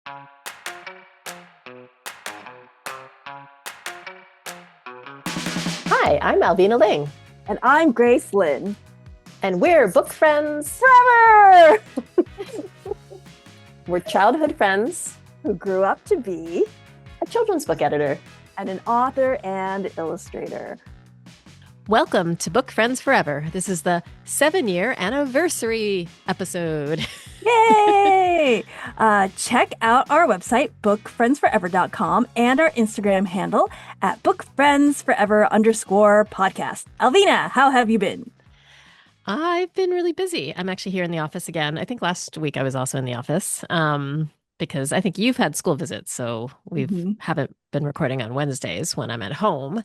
Hi, I'm Alvina Ling, And I'm Grace Lynn. and we're book friends. Forever! We're childhood friends, Who grew up to be a children's book editor. and an author and illustrator. Welcome to Book Friends Forever. This is the 7-year anniversary episode. Yay! Check out our website, bookfriendsforever.com, and our Instagram handle at bookfriendsforever_podcast. Alvina, how have you been? I've been really busy. I'm actually here in the office again. I think last week I was also in the office because I think you've had school visits, so we haven't been recording on Wednesdays when I'm at home.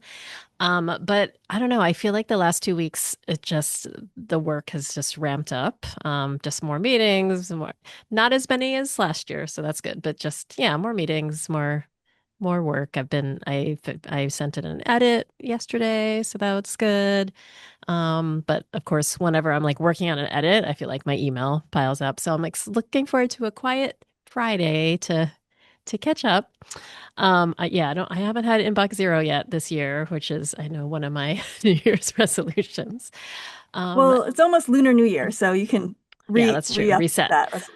But I don't know. I feel like the last 2 weeks, the work has just ramped up. Just more meetings, not as many as last year, so that's good. But just more meetings, more work. I sent in an edit yesterday, so that was good. But of course, whenever I'm like working on an edit, I feel like my email piles up. So I'm like looking forward to a quiet Friday to catch up. I haven't had inbox zero yet this year, which is I know one of my New Year's resolutions. Well, it's almost Lunar New Year, so you can That's true. re-up Reset. that resolution.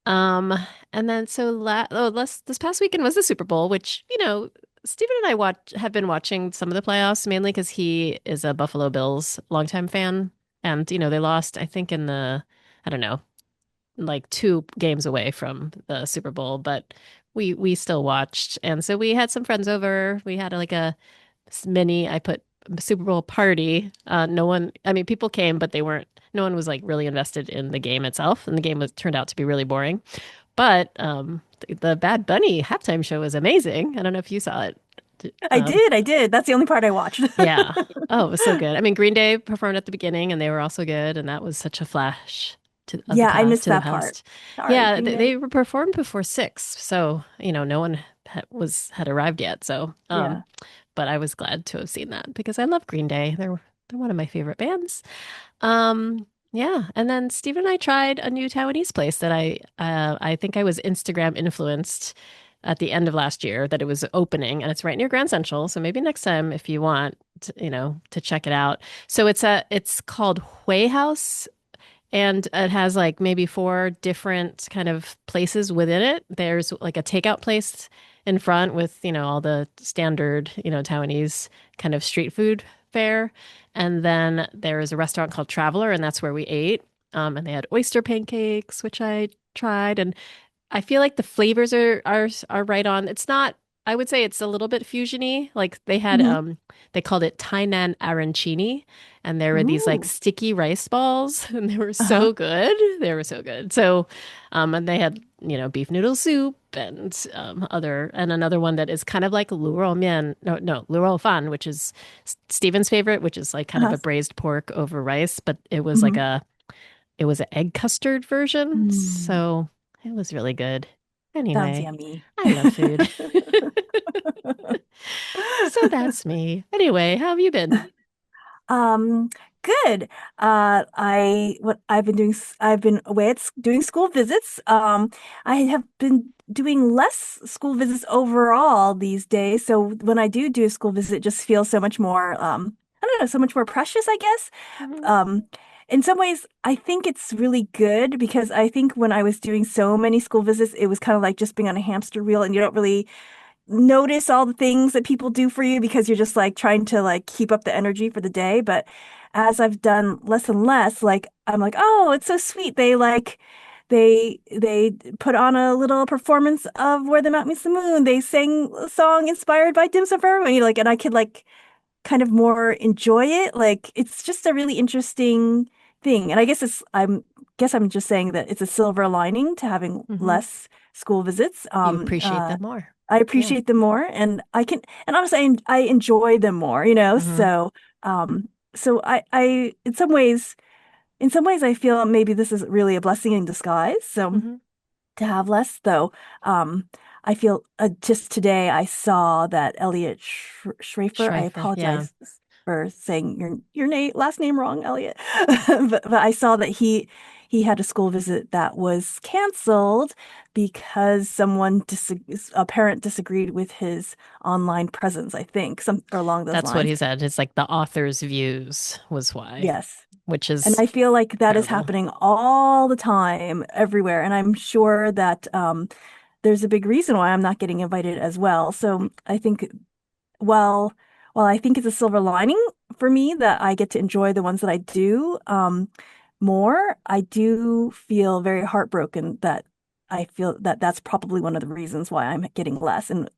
And then this past weekend was the Super Bowl, which Stephen and I have been watching some of the playoffs mainly because he is a Buffalo Bills longtime fan, and they lost I think in I don't know, like 2 games away from the Super Bowl, but we still watched. And so we had some friends over. We had like a I put Super Bowl party. People came, but no one was like really invested in the game itself. And the game turned out to be really boring. But the Bad Bunny halftime show was amazing. I don't know if you saw it. I did. That's the only part I watched. Yeah. Oh, it was so good. I mean, Green Day performed at the beginning and they were also good. And that was such a flash I missed to the that part. past. Sorry, Yeah, Green Day. they were performed before 6, so no one had arrived yet. So, Yeah. but I was glad to have seen that because I love Green Day. They're one of my favorite bands. Yeah, and then Steve and I tried a new Taiwanese place that I think I was Instagram influenced at the end of last year that it was opening, and it's right near Grand Central. So maybe next time if you want to check it out. So it's called Hui House. And it has like maybe 4 different kind of places within it. There's like a takeout place in front with, all the standard, Taiwanese kind of street food fare. And then there is a restaurant called Traveler, and that's where we ate. And they had oyster pancakes, which I tried. And I feel like the flavors are right on. It's not, I would say it's a little bit fusiony. Like they had they called it Tainan arancini, and there were these like Ooh. sticky rice balls, and they were so good. They were so good. So and they had, beef noodle soup and another one that is kind of like luo mian, no, luo fan, which is Steven's favorite, which is like kind of a braised pork over rice, but it was like it was an egg custard version. So it was really good. Sounds Anyway, yummy. I love food. So that's me. Anyway, how have you been? Um, Good. I've been away doing school visits. I have been doing less school visits overall these days. So when I do a school visit, it just feels so much more, I don't know, so much more precious, I guess. Mhm. In some ways, I think it's really good because I think when I was doing so many school visits, it was kind of like just being on a hamster wheel and you don't really notice all the things that people do for you because you're just like trying to like keep up the energy for the day. But as I've done less and less, like I'm like, oh, it's so sweet. They put on a little performance of Where the Mountain Meets the Moon. They sang a song inspired by Dim Sum for Everyone. Like, and I could like kind of more enjoy it. Like it's just a really interesting thing. And I guess I'm just saying that it's a silver lining to having Mhm. less school visits. You appreciate them more. I Yeah. appreciate them more and honestly, I enjoy them more, Hmm. So in some ways, I feel maybe this is really a blessing in disguise. So Hmm. to have less, though, I feel just today I saw that Elliot Schrafer. I Schreifer. Yeah. apologize for saying your last name wrong, Elliot. But I saw that he had a school visit that was canceled because a parent disagreed with his online presence, I think, some or along those That's what lines. he said. It's like the author's views was why, Yes. which And is I feel like that is terrible. happening all the time, everywhere. And I'm sure that there's a big reason why I'm not getting invited as well. So I think, well, while I think it's a silver lining for me that I get to enjoy the ones that I do more, I do feel very heartbroken that I feel that that's probably one of the reasons why I'm getting less, and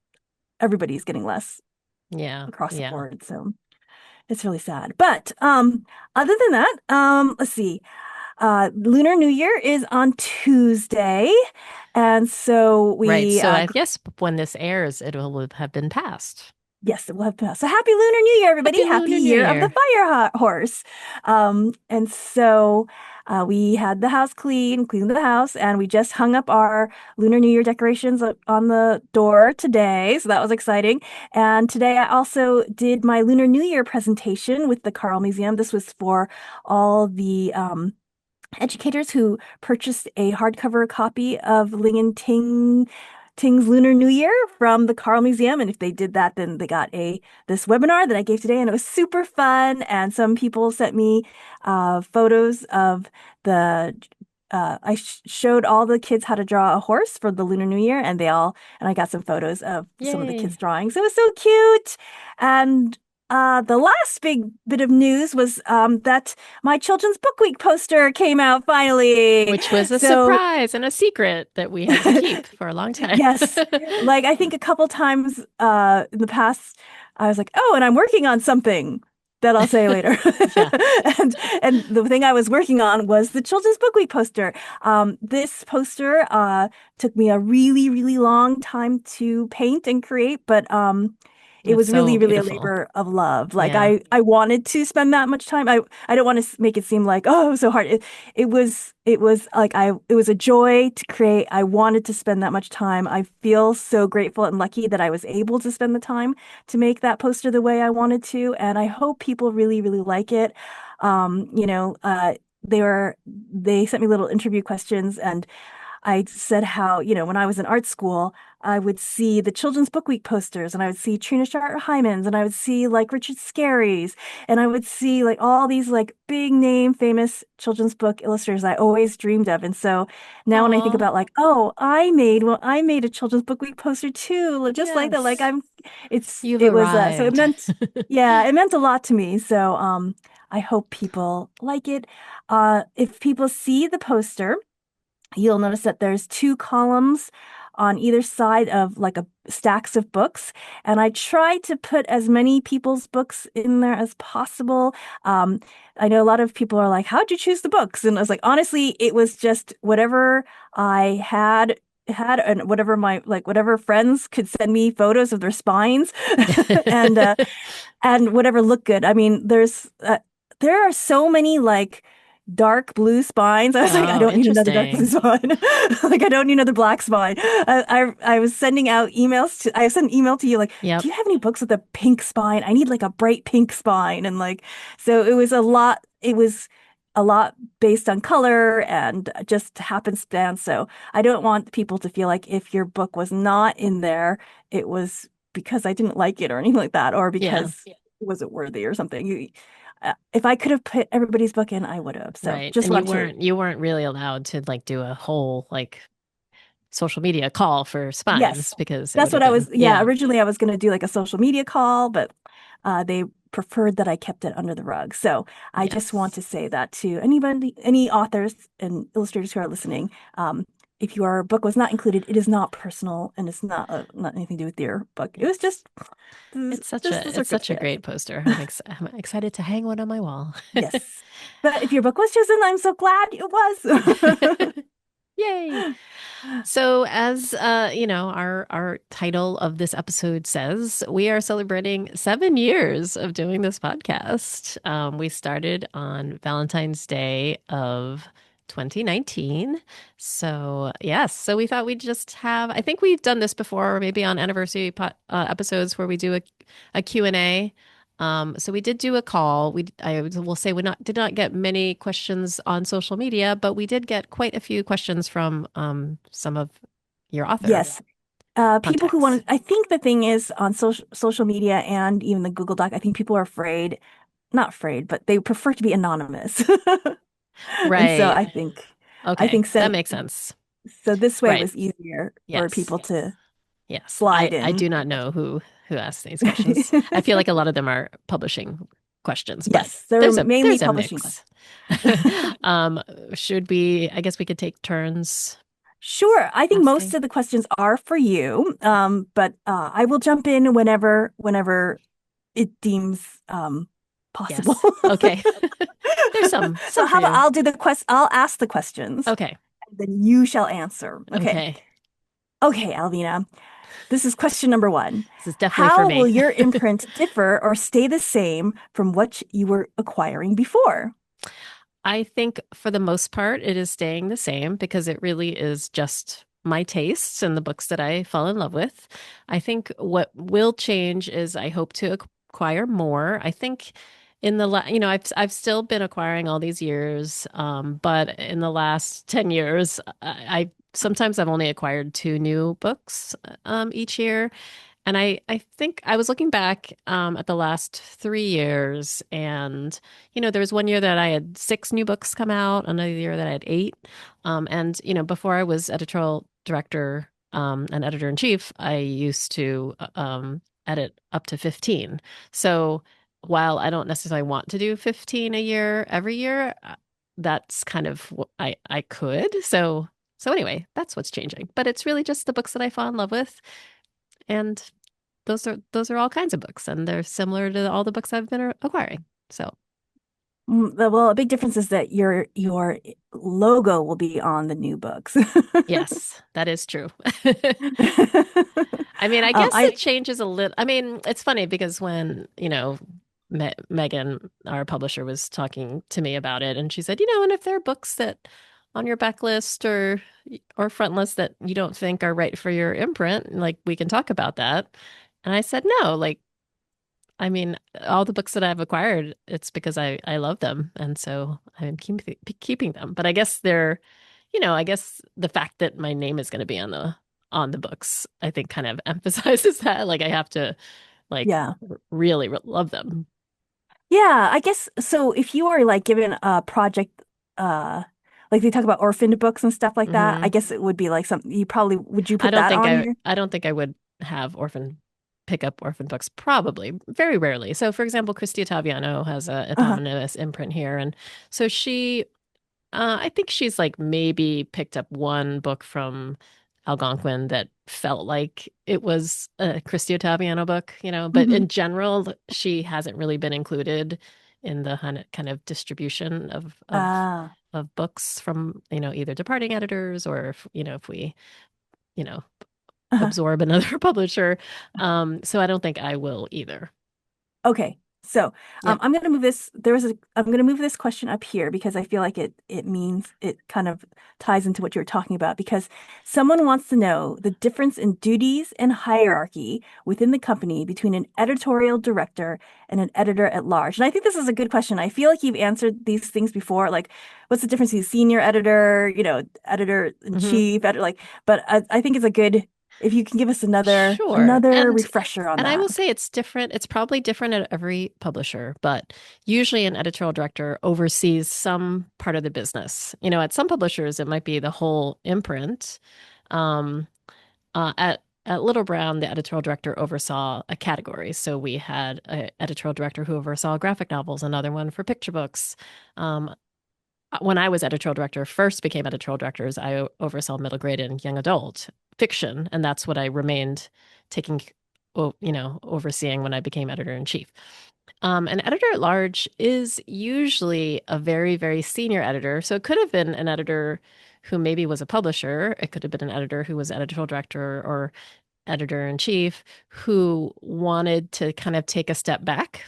everybody's getting less Yeah. across the Yeah. board. So it's really sad. But other than that, let's see. Lunar New Year is on Tuesday, and so Right. we So I guess when this airs, it will have been passed. yes, it will have passed. So happy Lunar New Year, everybody! Happy Happy Lunar New Year of the Year. Fire Horse. And so we had the house cleaned the house, and we just hung up our Lunar New Year decorations on the door today. So that was exciting. And today I also did my Lunar New Year presentation with the Carl Museum. This was for all the educators who purchased a hardcover copy of Ling and Ting's Lunar New Year from the Carl Museum. And if they did that, then they got this webinar that I gave today, and it was super fun. And some people sent me photos of the I showed all the kids how to draw a horse for the Lunar New Year, and I got some photos of some of the kids' Yay. drawings. It was so cute. And the last big bit of news was that my Children's Book Week poster came out finally. Which was a So, surprise and a secret that we had to keep for a long time. yes, like I think a couple times in the past, I was like, oh, and I'm working on something that I'll say later. Yeah. And the thing I was working on was the Children's Book Week poster. This poster took me a really, really long time to paint and create, but it It's was really, so really a beautiful. labor of love. Like Yeah. I wanted to spend that much time. I don't want to make it seem like, oh, it was so hard. It was like it was a joy to create. I wanted to spend that much time. I feel so grateful and lucky that I was able to spend the time to make that poster the way I wanted to. And I hope people really, really like it. You know, they sent me little interview questions, and I said how, when I was in art school, I would see the Children's Book Week posters, and I would see Trina Sharp Hyman's, and I would see like Richard Scarry's, and I would see like all these like big name famous children's book illustrators I always dreamed of. And so now when I think Aw, about like, oh, I made a Children's Book Week poster too, just like that. Like yes. You've it was so it arrived. meant yeah, it meant a lot to me. So I hope people like it. If people see the poster, you'll notice that there's two columns on either side of like a stacks of books, and I tried to put as many people's books in there as possible. I know a lot of people are like, how'd you choose the books? And I was like, honestly, it was just whatever I had and whatever friends could send me photos of their spines and whatever looked good. I mean, there are so many like dark blue spines. I was like, I Oh, don't need another dark blue interesting. spine. Like, I don't need another black spine. I was sending out emails I sent an email to you like, Yep. do you have any books with a pink spine? I need like a bright pink spine. And like, so it was a lot. It was a lot based on color and just happenstance. So I don't want people to feel like if your book was not in there, it was because I didn't like it or anything like that, or Yeah. because it wasn't worthy or something. If I could have put everybody's book in, I would have. So Right. just And you want to, weren't really allowed to like do a whole like social media call for yes, spines because it that's would have what I been, was. Yeah, yeah. originally I was going to do like a social media call, but they preferred that I kept it under the rug. So I just want Yes. to say that to anybody, any authors and illustrators who are listening. If your book was not included, it is not personal, and it's not anything to do with your book. It was just the It's such a circumstance. great poster. I'm excited to hang one on my wall. Yes. But if your book was chosen, I'm so glad it was. Yay. So, as our title of this episode says, we are celebrating 7 years of doing this podcast. We started on Valentine's Day of 2019. So, yes. So we thought we'd just have. I think we've done this before, maybe on anniversary episodes where we do a Q&A. So we did do a call. I will say we not did not get many questions on social media, but we did get quite a few questions from some of your author Yes. People who contacts. want to, I think the thing is on social media and even the Google Doc, I think people are afraid, not afraid, but they prefer to be anonymous. And so Right. I Okay. think That send makes sense. so this way it Right. was easier for Yes. people to Yes. slide I in. do not know who asked these questions. I feel like a lot of them are publishing questions, but Yes, they're mainly there's a publishing mix. questions. Um, should we, I guess we could take turns Sure, I think most asking. of the questions are for you, but I will jump in whenever it deems possible. Yes. Okay. There's So some for how about you. I'll ask the questions, Okay. and then you shall answer. Okay. Okay. Okay, Alvina. This is question number one. This is definitely for How will me. your imprint differ or stay the same from what you were acquiring before? I think for the most part, it is staying the same because it really is just my tastes and the books that I fall in love with. I think what will change is I hope to acquire more. I think in the I've still been acquiring all these years, but in the last 10 years, I sometimes I've only acquired two new books each year. And I think I was looking back at the last 3 years, and there was one year that I had six new books come out, another year that I had eight. And before I was editorial director and editor in chief, I used to edit up to 15. So while I don't necessarily want to do 15 a year every year, that's kind of what I could. So anyway, that's what's changing. But it's really just the books that I fall in love with. And those are all kinds of books, and they're similar to all the books I've been acquiring. So Well, a big difference is that your logo will be on the new books. yes, that is true. I mean, I Um, guess it I changes a little. I mean, it's funny because when, Megan, our publisher, was talking to me about it, and she said, and if there are books that on your backlist or front list that you don't think are right for your imprint, like we can talk about that. And I said, no, like I mean, all the books that I've acquired, it's because I love them, and so I'm keeping them. But I guess I guess the fact that my name is going to be on the books, I think, kind of emphasizes that. Like I have to like yeah. really love them. Yeah, I guess so if you are like given a project uh like they talk about orphaned books and stuff like that, I Hmm. guess it would be like something you probably would you put that on your I don't think I would have pick up orphan books. Probably very rarely. So, for example, Christy Ottaviano has a uh eponymous imprint here, and so she I think she's like maybe picked up one book from Algonquin that felt like it was a Christy Ottaviano book, but mhm. in general, she hasn't really been included in the kind of distribution Ah, of books from, either departing editors or if we, you know, uh-huh. absorb another publisher. So I don't think I will either. Okay. So, Yep. I'm going to move this. I'm going to move this question up here because I feel like it means it kind of ties into what you're talking about. Because someone wants to know the difference in duties and hierarchy within the company between an editorial director and an editor at large. And I think this is a good question. I feel like you've answered these things before. Like, what's the difference between senior editor, editor in Hmm. chief, editor, like. But I think it's a good if you can give us Sure. another And refresher on and I that. will say it's different. It's probably different at every publisher, but usually an editorial director oversees some part of the business. At some publishers it might be the whole imprint. Um, at Little Brown, the editorial director oversaw a category. So we had an editorial director who oversaw graphic novels, another one for picture books. Um, when I was editorial director, first became editorial directors, I oversaw middle grade and young adult fiction, and that's what I remained taking, overseeing when I became editor in chief. An editor at large is usually a very, very senior editor. So it could have been an editor who maybe was a publisher. It could have been an editor who was editorial director or editor in chief who wanted to kind of take a step back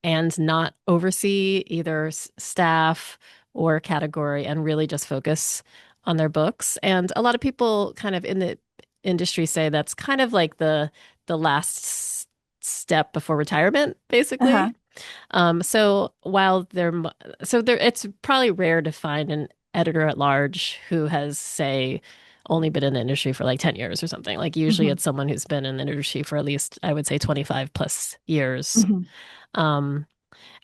and not oversee either staff or category and really just focus on their books. And a lot of people kind of in the industry say that's kind of like the last step before retirement, Uh-huh. basically. So while it's probably rare to find an editor at large who has, say, only been in the industry for like 10 years or something. Like usually Hmm. it's someone who's been in the industry for at least, I would say, 25 plus years. Hmm. Um,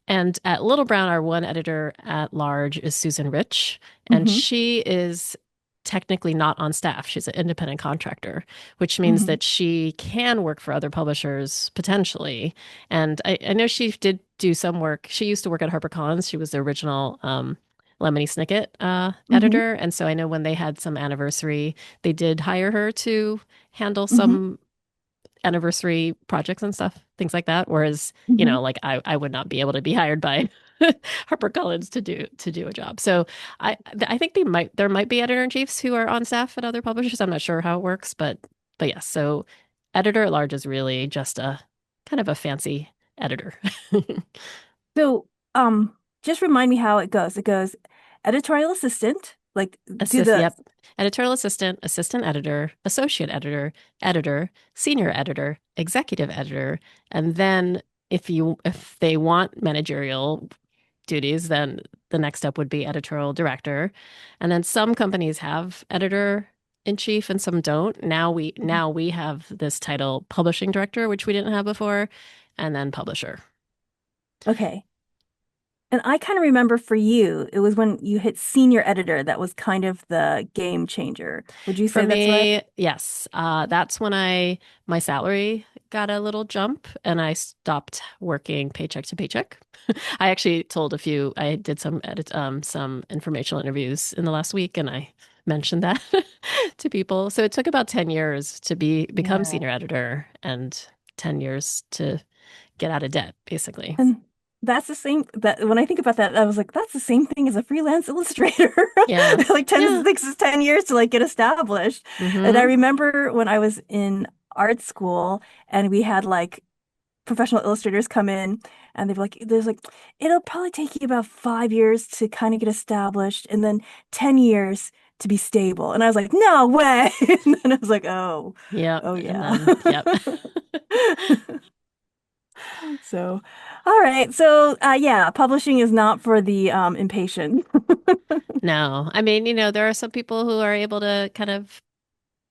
and at Little Brown, our one editor at large is Susan Rich, and Hmm. she is technically not on staff. She's an independent contractor, which means Hmm. that she can work for other publishers potentially. And I know she did do some work. She used to work at HarperCollins. She was the original Lemony Snicket Hmm. editor. And so I know when they had some anniversary, they did hire her to handle Hmm. some anniversary projects and stuff, things like that. Whereas, Hmm. like I would not be able to be hired by HarperCollins to do a job. So I think there might be editor-in-chiefs who are on staff at other publishers. I'm not sure how it works, but yes. So editor at large is really just a kind of a fancy editor. So, just remind me how it goes. It goes editorial assistant, like do Assist, the. yep. Editorial assistant, assistant editor, associate editor, editor, senior editor, executive editor, and then if they want managerial duties, then the next step would be editorial director. And then some companies have editor in chief and some don't. Now we have this title publishing director, which we didn't have before, and then publisher. Okay. And I kind of remember for you, it was when you hit senior editor that was kind of the game changer. Would you For say that's right? me, yes, that's when my salary got a little jump and I stopped working paycheck to paycheck. I actually told a few, I did some informational interviews in the last week and I mentioned that to people. So it took about 10 years to become Yeah. senior editor and 10 years to get out of debt, basically. And that's the same that when I think about that, I was like, that's the same thing as a freelance illustrator. Yeah. Like 10 Yeah. takes us 10 years to like get established. And I Hmm. remember when I was in art school and we had like professional illustrators come in and they're like, there's like, it'll probably take you about 5 years to kind of get established and then 10 years to be stable. And I was like, no way. And then I was like, oh, Yep. oh And yeah. then, yep. So, all right. So, yeah, publishing is not for the impatient. No, I mean, there are some people who are able to kind of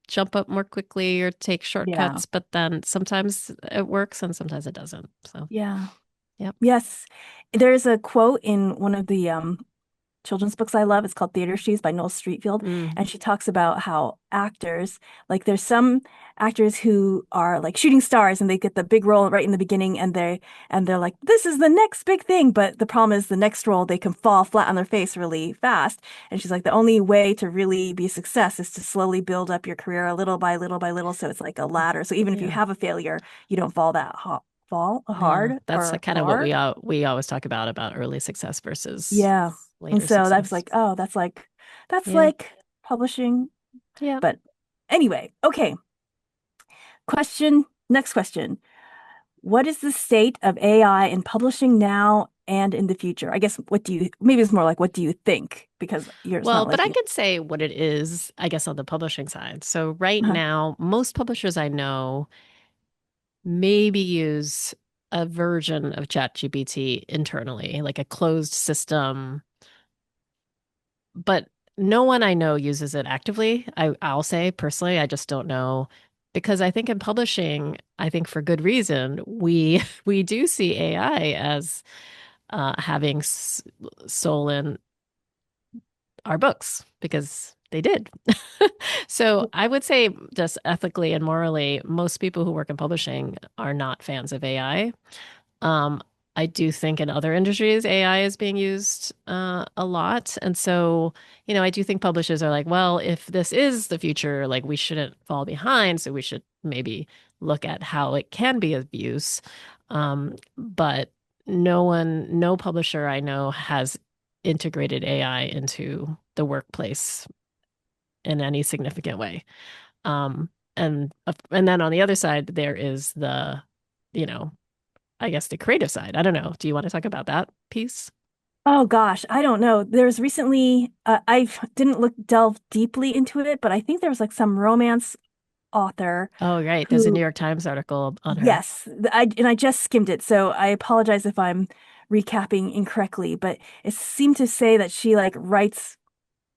jump up more quickly or take Yeah. shortcuts, but then sometimes it works and sometimes it doesn't. So, Yeah. yep. Yes. There's a quote in one of the children's books I love. It's called Theater Shoes by Noel Streatfeild. Mm, And she talks about how actors, like there's some actors who are like shooting stars and they get the big role right in the beginning and they're like, this is the next big thing. But the problem is the next role, they can fall flat on their face really fast. And she's like, the only way to really be a success is to slowly build up your career a little by little by little. So it's like a ladder. So even if you yeah. have a failure, you don't fall that fall Yeah. hard That's or like kind of what far. we always talk about early success versus Yeah. And later so that was success. like, oh, that's Yeah. like publishing. Yeah. But anyway, okay. Next question. What is the state of AI in publishing now and in the future? I guess maybe it's more like what do you think? Because it's Well, not but like I could say what it is, I guess, on the publishing side. So right uh, now, most publishers I know maybe use a version of ChatGPT internally, like a closed system, but no one I know uses it actively. I'll say personally, I just don't know because I think in publishing, I think for good reason, we do see AI as having soul in our books because they did. So I would say just ethically and morally, most people who work in publishing are not fans of AI. Um, I do think in other industries, AI is being used a lot. And so, I do think publishers are like, well, if this is the future, like we shouldn't fall behind. So we should maybe look at how it can be of use. But no publisher I know has integrated AI into the workplace in any significant way. And then on the other side, there is you know, I guess the creative side. I don't know. Do you want to talk about that piece? oh gosh, I don't know. There's recently I didn't delve deeply into it, but I think there was like some romance author Oh, right. There's a New who, York Times article on her. yes, I just skimmed it, so I apologize if I'm recapping incorrectly, but it seemed to say that she like writes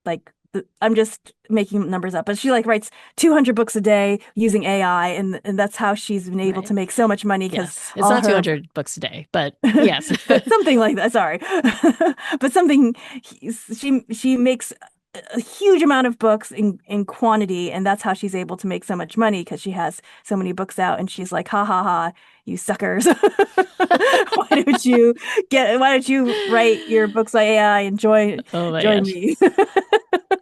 like I'm just making numbers up, but she like writes 200 books a day using AI, and that's how she's been able Right. to make so much money because Yes. It's all not her. 200 books a day, but yes. But something like that, sorry. But something she makes a huge amount of books in quantity, and that's how she's able to make so much money because she has so many books out, and she's like, ha ha ha, you suckers. Why don't you write your books by AI and Oh my join gosh. me?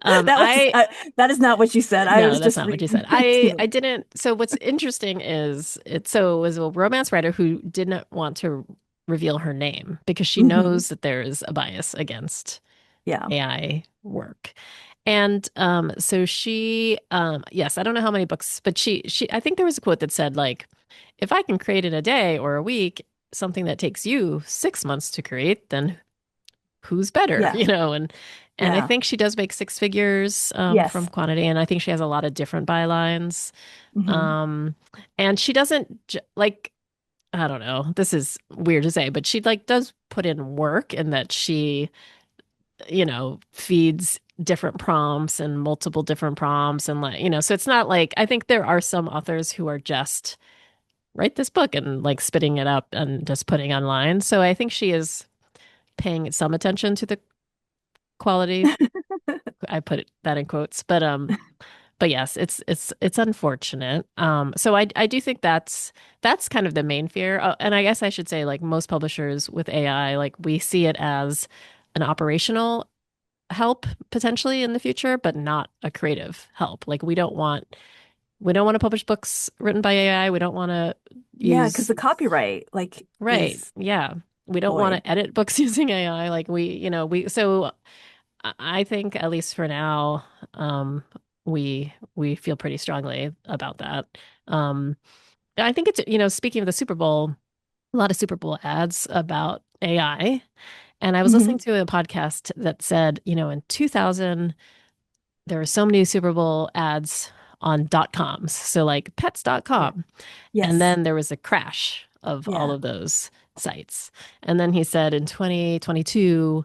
Um, I That is not what she said. I No, was that's just not what you reading said. I stealing. didn't. So what's interesting is it was a romance writer who didn't want to reveal her name because she Hmm. knows that there's a bias against Yeah. AI work. And so she yes, I don't know how many books, but she I think there was a quote that said like, if I can create in a day or a week something that takes you 6 months to create, then who's better, Yeah. and I Yeah. think she does make six figures from Yes. quantity, and I think she has a lot of different bylines. Hmm. Um, and she doesn't like, I don't know, this is weird to say, but she like does put in work in that she, feeds different prompts and multiple different prompts and like, so it's not like I think there are some authors who are just write this book and like spitting it up and just putting online. So I think she is paying some attention to the quality. I put that in quotes, but yes, it's unfortunate. So I do think that's kind of the main fear. And I guess I should say like most publishers with AI, like we see it as an operational help potentially in the future, but not a creative help. Like we don't want to publish books written by AI. We don't want to Yeah, because use the copyright like right. is Yeah. We don't want void. to edit books using AI. Like so I think at least for now, we feel pretty strongly about that. Um, I think it's, speaking of the Super Bowl, a lot of Super Bowl ads about AI. And I was listening Hmm. to a podcast that said, in 2000, there were so many Super Bowl ads on .coms. So like Yeah. pets.com. And Yes. then there was a crash of all Yeah. of those sites. And then he said in 2022,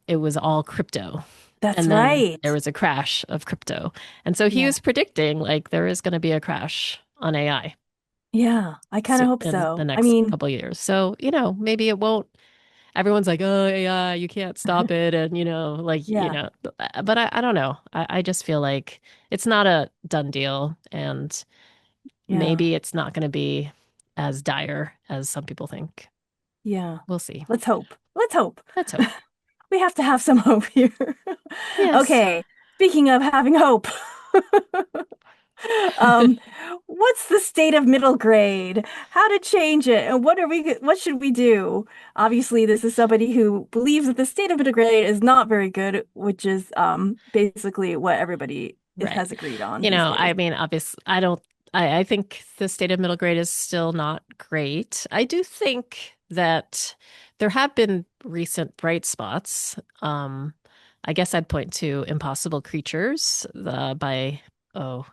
it was all crypto. That's And then there right. was a crash of crypto. And so he Yeah. was predicting like there is going to be a crash on AI Yeah. I kind of hope in the so. I next mean, couple of years. So, maybe it won't. Everyone's like, oh, AI, you can't stop it. And, yeah. but I don't know. I just feel like it's not a done deal. And Yeah. maybe it's not going to be as dire as some people think. Yeah. We'll see. Let's hope. Let's hope. Let's hope. We have to have some hope here. Yes. Okay. Speaking of having hope. Um, what's the state of middle grade? How to change it? And what should we do? Obviously, this is somebody who believes that the state of middle grade is not very good, which is basically what everybody Right. has agreed on these days. I mean, obviously, I think the state of middle grade is still not great. I do think that there have been recent bright spots. I guess I'd point to Impossible Creatures, by, oh,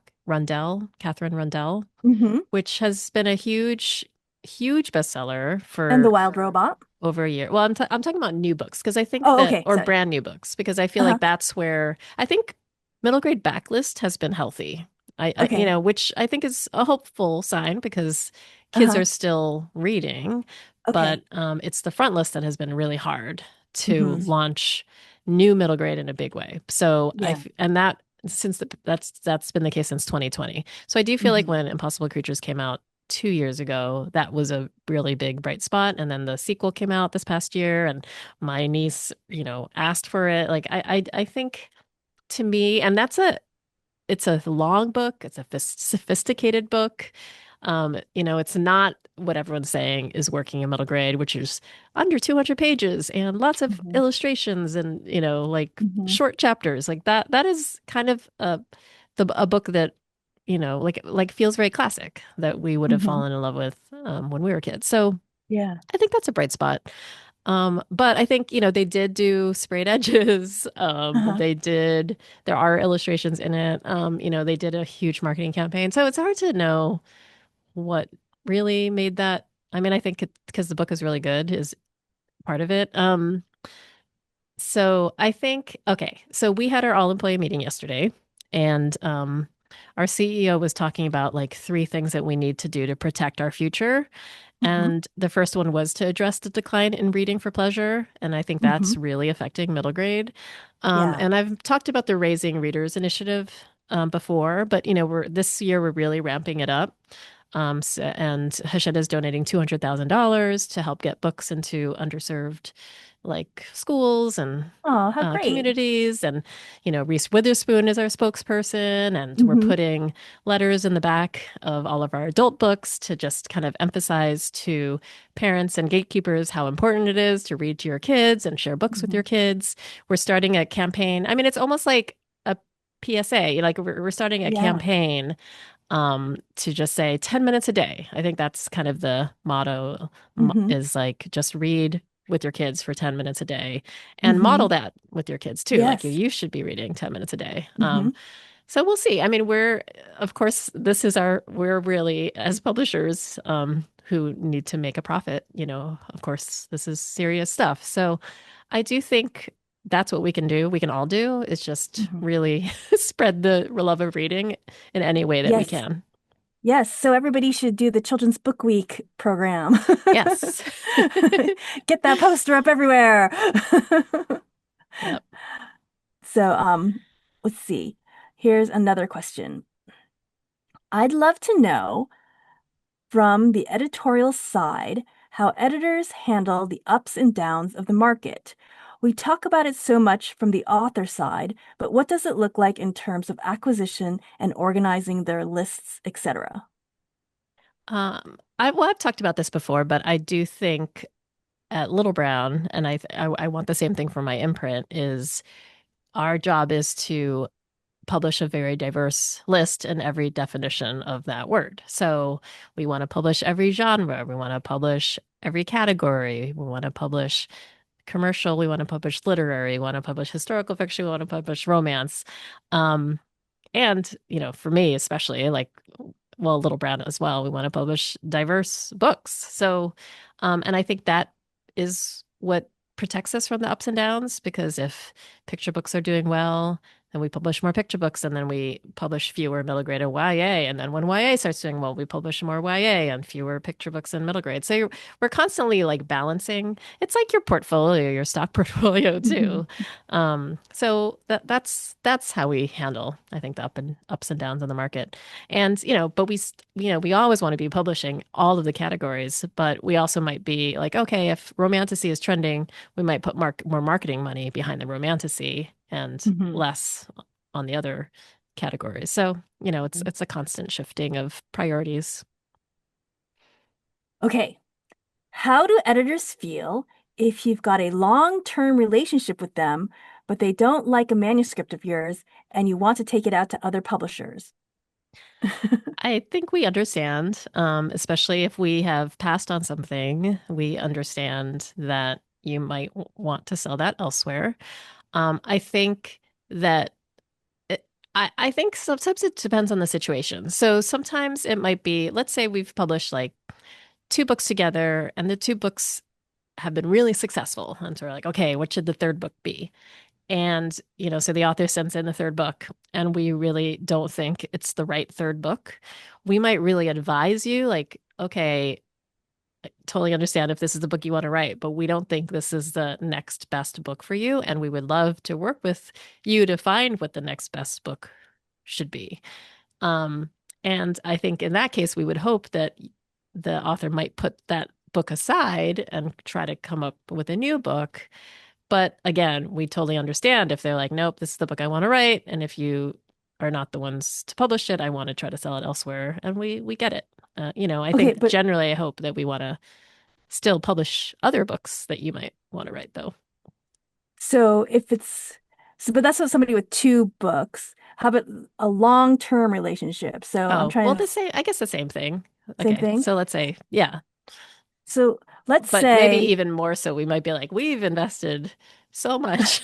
Catherine Rundell, Hmm. which has been a huge, huge bestseller And the for Wild Robot. over a year. Well, I'm talking about new books because I think Oh, that, okay. or Sorry. brand new books, because I feel Uh-huh. like that's where I think middle grade backlist has been healthy. Okay. Which I think is a hopeful sign because kids Uh-huh. are still reading, but Okay. it's the front list that has been really hard to Hmm. launch new middle grade in a big way. So Yeah. and that since that's been the case since 2020. So I do feel like Hmm. when Impossible Creatures came out 2 years ago, that was a really big bright spot. And then the sequel came out this past year, and my niece, asked for it. Like I think to me, and it's a long book. It's a sophisticated book. It's not what everyone's saying is working in middle grade, which is under 200 pages and lots of Hmm. illustrations and, like Hmm. short chapters like that. That is kind of a book that, like feels very classic that we would have Hmm. fallen in love with when we were kids. So Yeah. I think that's a bright spot. But I think, they did do sprayed edges. Uh-huh. There are illustrations in it. They did a huge marketing campaign. So it's hard to know what really made that. I mean, I think because the book is really good is part of it. So I think, okay, so we had our all employee meeting yesterday, and our CEO was talking about like three things that we need to do to protect our future. Hmm. And the first one was to address the decline in reading for pleasure. And I think Hmm. that's really affecting middle grade. Yeah. And I've talked about the Raising Readers initiative before, but this year we're really ramping it up. And Hachette is donating $200,000 to help get books into underserved like schools and Oh, how great. communities. And, Reese Witherspoon is our spokesperson. And we're Hmm. putting letters in the back of all of our adult books to just kind of emphasize to parents and gatekeepers how important it is to read to your kids and share books with Hmm. your kids. We're starting a campaign. I mean, it's almost like a PSA, like we're starting a Yeah. campaign to just say 10 minutes a day. I think that's kind of the motto Hmm. is like just read with your kids for 10 minutes a day and model Hmm. that with your kids too. Like Yes. you should be reading 10 minutes a day. Hmm. So we'll see. I mean, of course, we're really, as publishers, who need to make a profit, of course, this is serious stuff. So I do think that's what we can do. We can all do is just Hmm. really spread the love of reading in any way that we Yes. can. Yes. So everybody should do the Children's Book Week program. Yes. Get that poster up everywhere. Yep. So, let's see. Here's another question. I'd love to know from the editorial side how editors handle the ups and downs of the market. We talk about it so much from the author side, but what does it look like in terms of acquisition and organizing their lists, etc.? I've talked about this before, but I do think at Little Brown, and I want the same thing for my imprint, is our job is to publish a very diverse list in every definition of that word. So we want to publish every genre, we want to publish every category, we want to publish commercial, we want to publish literary, we want to publish historical fiction, we want to publish romance. Um, and, for me, especially like, well, Little Brown as well, we want to publish diverse books. So, and I think that is what protects us from the ups and downs because if picture books are doing well, then we publish more picture books and then we publish fewer middle grade and YA. And then when YA starts doing well, we publish more YA and fewer picture books in middle grade. So we're constantly like balancing. It's like your portfolio, your stock portfolio Mhm. too. So that's how we handle, I think, the ups and downs in the market. And but we always want to be publishing all of the categories, but we also might be like, okay, if romantasy is trending, we might put more marketing money behind the romantasy and Mhm. less on the other categories. So it's a constant shifting of priorities. Okay, how do editors feel if you've got a long-term relationship with them, but they don't like a manuscript of yours and you want to take it out to other publishers? I think we understand, especially if we have passed on something, we understand that you might want to sell that elsewhere. I think that it, I think sometimes it depends on the situation. So sometimes it might be, let's say we've published like two books together and the two books have been really successful. And so we're like, okay, what should the third book be? And, so the author sends in the third book, and we really don't think it's the right third book. We might really advise you, like, okay, I totally understand if this is the book you want to write, but we don't think this is the next best book for you. And we would love to work with you to find what the next best book should be. Um, and I think in that case, we would hope that the author might put that book aside and try to come up with a new book. But again, we totally understand if they're like, nope, this is the book I want to write. And if you are not the ones to publish it, I want to try to sell it elsewhere. And we get it. I Okay, think but generally I hope that we want to still publish other books that you might want to write, though. so if it's but that's what somebody with two books. How about a long-term relationship? So I'm Oh, well, trying to I guess the same thing. same Okay. thing. So let's say, yeah. So let's But maybe say, even more so, we might be like, we've invested so much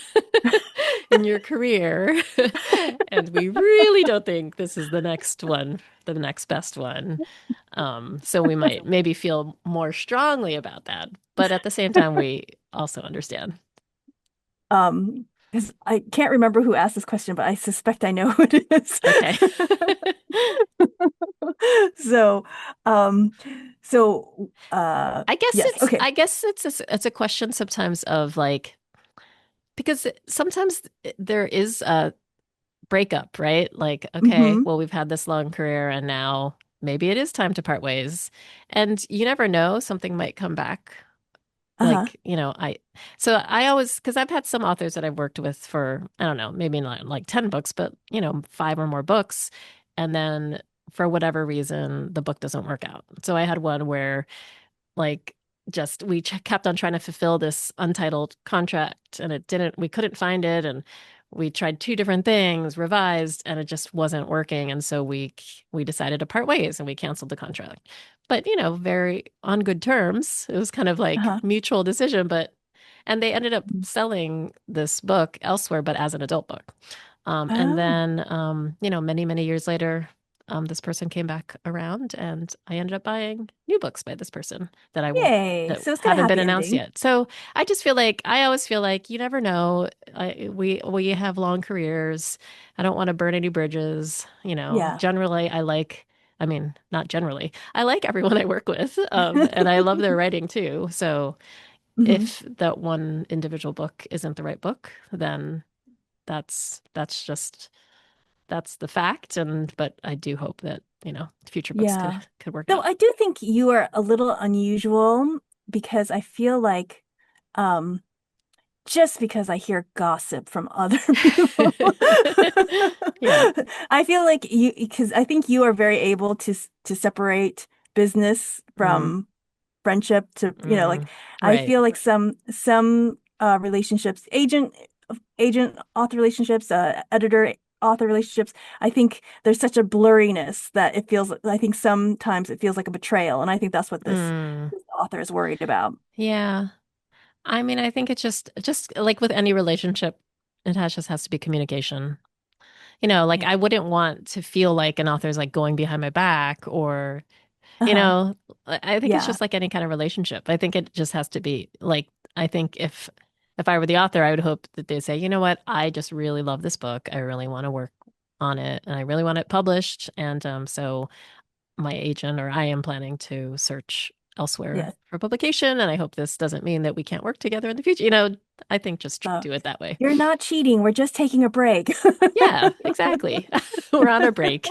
in your career, and we really don't think this is the next one, the next best one. So we might maybe feel more strongly about that. But at the same time, we also understand. because I can't remember who asked this question, but I suspect I know who it is. Okay. So, um, yes, okay. I guess it's a question sometimes of like, because sometimes there is a breakup, right? Like, okay, Mm-hmm. well, we've had this long career and now maybe it is time to part ways. And you never know, something might come back. Uh-huh. So I always, because I've had some authors that I've worked with for, I don't know, maybe not like 10 books, but, five or more books. And then for whatever reason, the book doesn't work out. So I had one where like just we kept on trying to fulfill this untitled contract and we couldn't find it, and we tried two different things, revised, and it just wasn't working, and so we decided to part ways and we canceled the contract. But very on good terms. It was kind of like Uh-huh. mutual decision, but and they ended up selling this book elsewhere, but as an adult book. And Oh, then, many, many years later, this person came back around and I ended up buying new books by this person yay. that So it's got a haven't been happy announced ending. yet. So I always feel like you never know. We have long careers. I don't want to burn any bridges. Yeah. Generally, I mean, not generally, I like everyone I work with. And I love their writing too. So Hmm. if that one individual book isn't the right book, then that's just that's the fact. And but I do hope that future books could Yeah. could work Though out. I do think you are a little unusual because I feel like um just because I hear gossip from other people. Yeah. I feel like you, because I think you are very able to separate business Mm, from friendship to, like I right. feel like some relationships, agent author relationships, editor author relationships, I think there's such a blurriness that I think sometimes it feels like a betrayal, and I think that's what Mm, this author is worried about. yeah. I mean, I think it's just like with any relationship, just has to be communication. Like Yeah. I wouldn't want to feel like an author's like going behind my back or You Uh-huh. know, I think it's Yeah. just like any kind of relationship. I think it just has to be like, I think if I were the author, I would hope that they say, you know what, I just really love this book. I really want to work on it and I really want it published. And so my agent or I am planning to search elsewhere Yes. for publication. And I hope this doesn't mean that we can't work together in the future. I think just Uh, do it that way. you're not cheating. We're just taking a break. Yeah, exactly. We're on a break.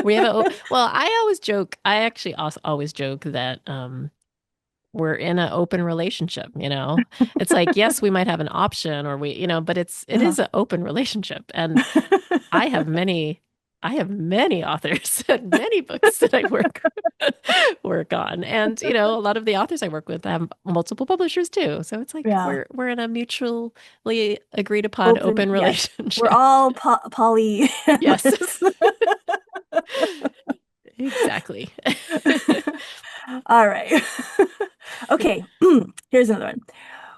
We have well, I always joke. I actually also always joke that we're in an open relationship. It's like, yes, we might have an option or but it Uh-huh. is an open relationship. And I have many I have many authors and many books that I work on. And a lot of the authors I work with have multiple publishers too. So it's like Yeah. we're in a mutually agreed upon Open. open Yes. We're relationship. all polyamorous. Yes. Exactly. All right. Okay. Here's another one.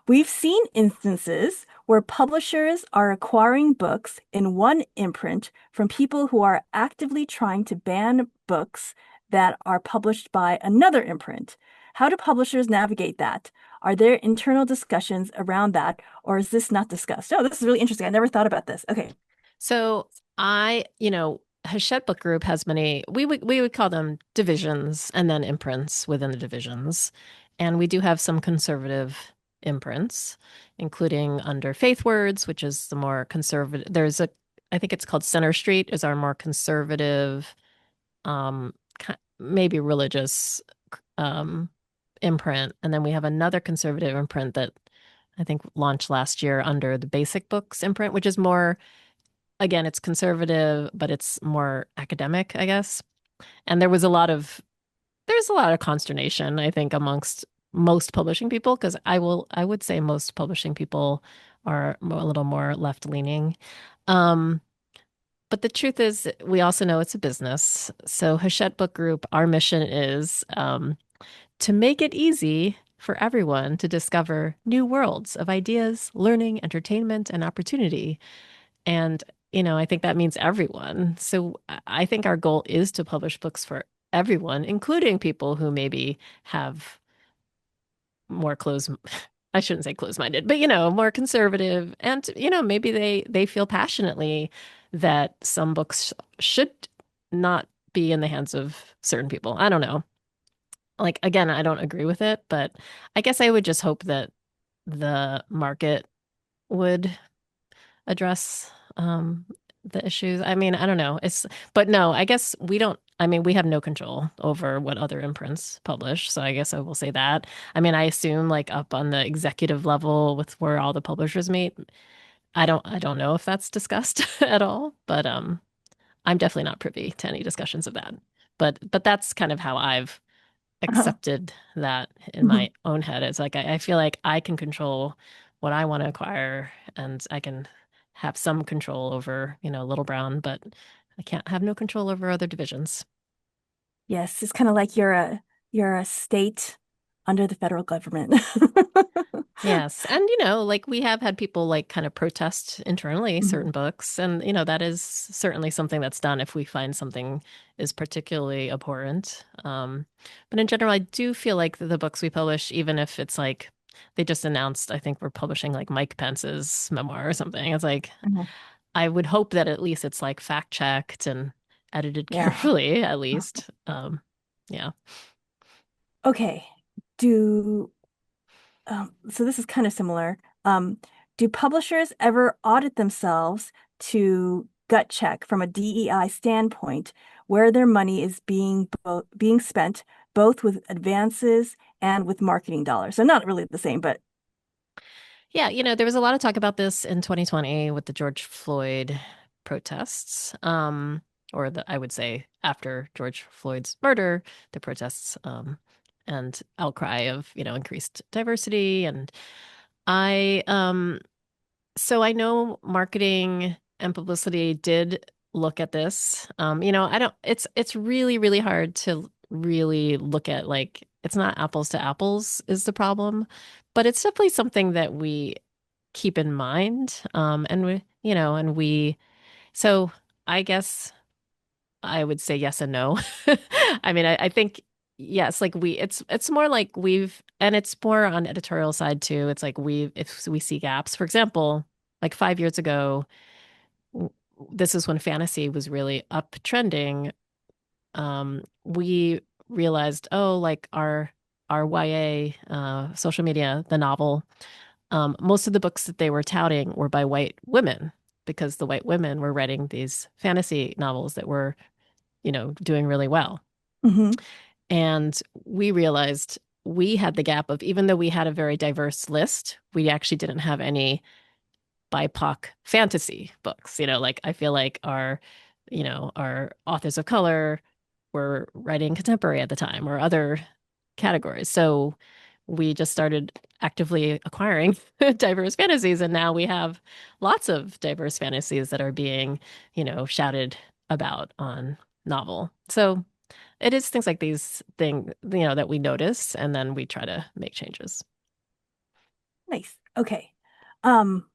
We've seen instances where publishers are acquiring books in one imprint from people who are actively trying to ban books that are published by another imprint. How do publishers navigate that? Are there internal discussions around that, or is this not discussed? Oh, this is really interesting. I never thought about this. Okay. So Hachette Book Group has many, we would call them divisions and then imprints within the divisions. And we do have some conservative imprints, including under Faith Words, which is the more conservative. I think it's called Center Street is our more conservative, maybe religious um, imprint. And then we have another conservative imprint that I think launched last year under the Basic Books imprint, which is more again, it's conservative, but it's more academic, I guess. And there's a lot of consternation, I think, amongst most publishing people, because I would say most publishing people are a little more left leaning. Um, but the truth is, we also know it's a business. So Hachette Book Group, our mission is to make it easy for everyone to discover new worlds of ideas, learning, entertainment, and opportunity. And, I think that means everyone. So I think our goal is to publish books for everyone, including people who maybe have more close, I shouldn't say close-minded, but more conservative. And, maybe they feel passionately that some books should not be in the hands of certain people. I don't know. Like, again, I don't agree with it, but I guess I would just hope that the market would address the issues. I mean, I don't know. But no, I guess we don't. I mean, we have no control over what other imprints publish. So I guess I will say that. I mean, I assume like up on the executive level with where all the publishers meet. I don't know if that's discussed at all, but I'm definitely not privy to any discussions of that. But that's kind of how I've Uh-huh. accepted that in Mhm. my own head. It's like I feel like I can control what I want to acquire and I can have some control over, Little Brown, but I can't have no control over other divisions. Yes, it's kind of like you're a state under the federal government. Yes. And, like we have had people like kind of protest internally certain Mhm. books. And, that is certainly something that's done if we find something is particularly abhorrent. But in general, I do feel like the books we publish, even if it's like they just announced, I think we're publishing like Mike Pence's memoir or something. It's like, Mhm. I would hope that at least it's like fact checked and edited Yeah. carefully, at least. Yeah. Okay. Do so this is kind of similar. Um, do publishers ever audit themselves to gut check from a DEI standpoint where their money is being spent both with advances and with marketing dollars? So not really the same, but Yeah, there was a lot of talk about this in 2020 with the George Floyd protests. Or I would say after George Floyd's murder, the protests, and outcry of, increased diversity. And I, so I know marketing and publicity did look at this. I don't, it's really, really hard to really look at like, it's not apples to apples is the problem, but it's definitely something that we keep in mind. And so I guess I would say yes and no. I mean, I think yes, like it's more like and it's more on editorial side too. It's like if we see gaps, for example, like 5 years ago, w- this is when fantasy was really uptrending. We realized, oh, like our YA social media, the novel, most of the books that they were touting were by white women because the white women were writing these fantasy novels that were, doing really well. mhm, And we realized we had the gap of, even though we had a very diverse list, we actually didn't have any BIPOC fantasy books. Like I feel like our authors of color were writing contemporary at the time or other categories. So we just started actively acquiring diverse fantasies, and now we have lots of diverse fantasies that are being, shouted about on Novel. So it is things like these that we notice, and then we try to make changes. nice. Okay. Um,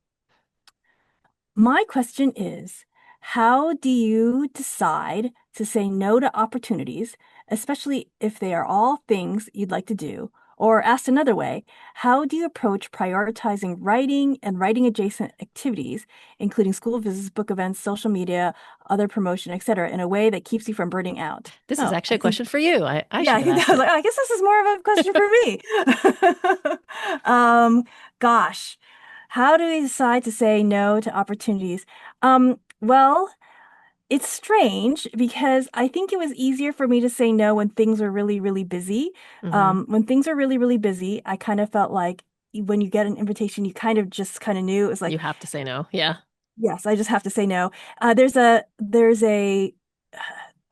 My question is, how do you decide to say no to opportunities, especially if they are all things you'd like to do? Or asked another way, how do you approach prioritizing writing and writing adjacent activities, including school visits, book events, social media, other promotion, etc., in a way that keeps you from burning out? This is Oh, actually a question for you. I yeah, should I have think that asked was it. like, I guess this is more of a question for me. Um, Gosh, how do we decide to say no to opportunities? Well, it's strange because I think it was easier for me to say no when things were really, really busy. Hmm. When things are really, really busy, I kind of felt like when you get an invitation, you kind of just kind of knew it was You like, have to say no. Yeah. yes, I just have to say no. There's a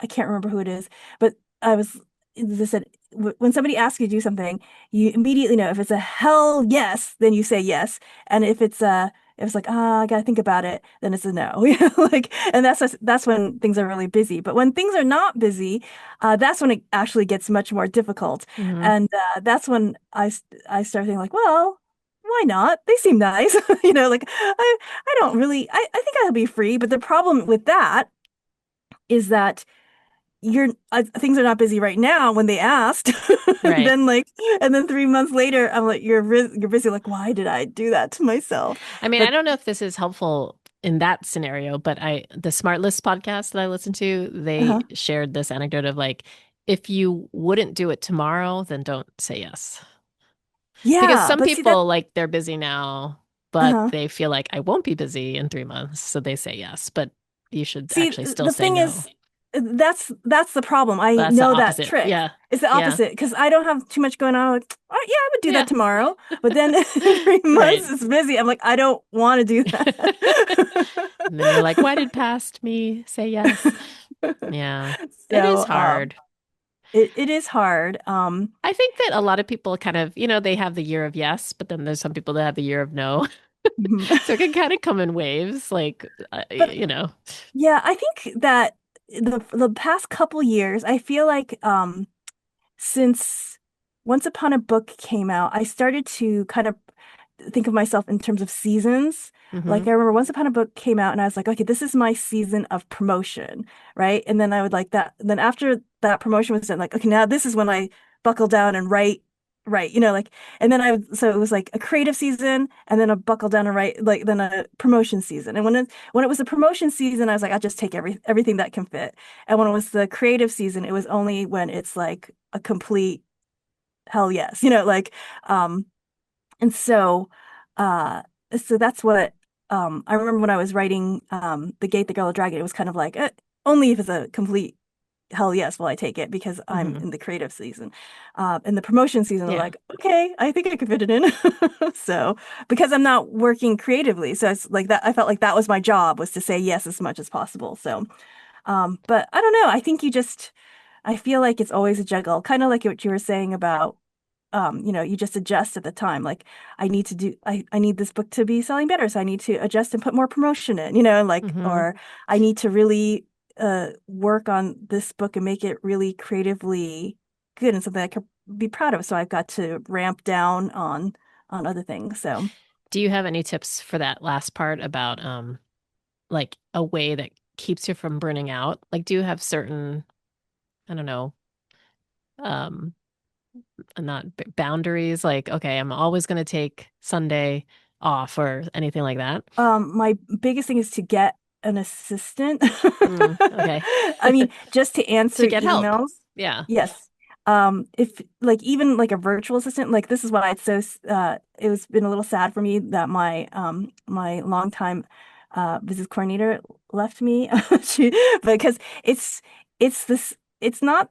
I can't remember who it is, but I was they said when somebody asks you to do something, you immediately know if it's a hell yes, then you say yes, and if it's a if it's like, ah, I gotta think about it, then it's a no. You know, like, and that's when things are really busy. But when things are not busy, that's when it actually gets much more difficult. Hmm. And that's when I start thinking like, well, why not? They seem nice. You know, like I don't really I think I'll be free. But the problem with that is that you're things are not busy right now when they asked. And Right. then like and then 3 months later I'm like you're busy like why did I do that to myself? I mean, I But don't know if this is helpful in that scenario, but the Smart List podcast that I listened to, they uh-huh. shared this anecdote of like, if you wouldn't do it tomorrow, then don't say yes. Because Yeah, some but see that people like they're busy now, but uh-huh. they feel like I won't be busy in 3 months, so they say yes, but you should See actually still the say thing no. is that's the problem. I That's the know that opposite. trick. Yeah. It's the Yeah. opposite because I don't have too much going on. Like, all right, yeah, I would do that Yeah. tomorrow. But then in 3 months Right. it's busy. I'm like, I don't want to do that. And then you're like, why did past me say yes? Yeah. It is So hard. it is hard. I think that a lot of people kind of, they have the year of yes, but then there's some people that have the year of no. So it can kind of come in waves, like, but you know. yeah, I think that the past couple years, I feel like since Once Upon a Book came out, I started to kind of think of myself in terms of seasons. Hmm. Like I remember Once Upon a Book came out and I was like, okay, this is my season of promotion, right? And then I would like that. Then after that promotion was done, like, okay, now this is when I buckle down and write, like, and then so it was like a creative season and then a buckle down and write, like then a promotion season. And when it was a promotion season, I was like, I'll just take everything that can fit. And when it was the creative season, it was only when it's like a complete hell yes, like, um, and uh, so that's what I remember when I was writing The Gate, the Girl, the Dragon. It was kind of like only if it's a complete hell yes will I take it because I'm Hmm. in the creative season. In the promotion season, I'm Yeah. like, okay, I think I could fit it in. So because I'm not working creatively, so it's like that. I felt like that was my job was to say yes as much as possible. So, but I don't know. I feel like it's always a juggle, kind of like what you were saying about you just adjust at the time. Like I need this book to be selling better, so I need to adjust and put more promotion in, like Hmm. or I need to really work on this book and make it really creatively good and something I could be proud of. So I've got to ramp down on other things. So Do you have any tips for that last part about like a way that keeps you from burning out? Like, do you have certain, I don't know, um, not boundaries? Like, okay, I'm always going to take Sunday off or anything like that. my biggest thing is to get an assistant. Okay. I mean, just to To answer get help. emails. Yeah. Yes. If like even like a virtual assistant, like this is why it was been a little sad for me that my longtime business coordinator left me. She, because it's this it's not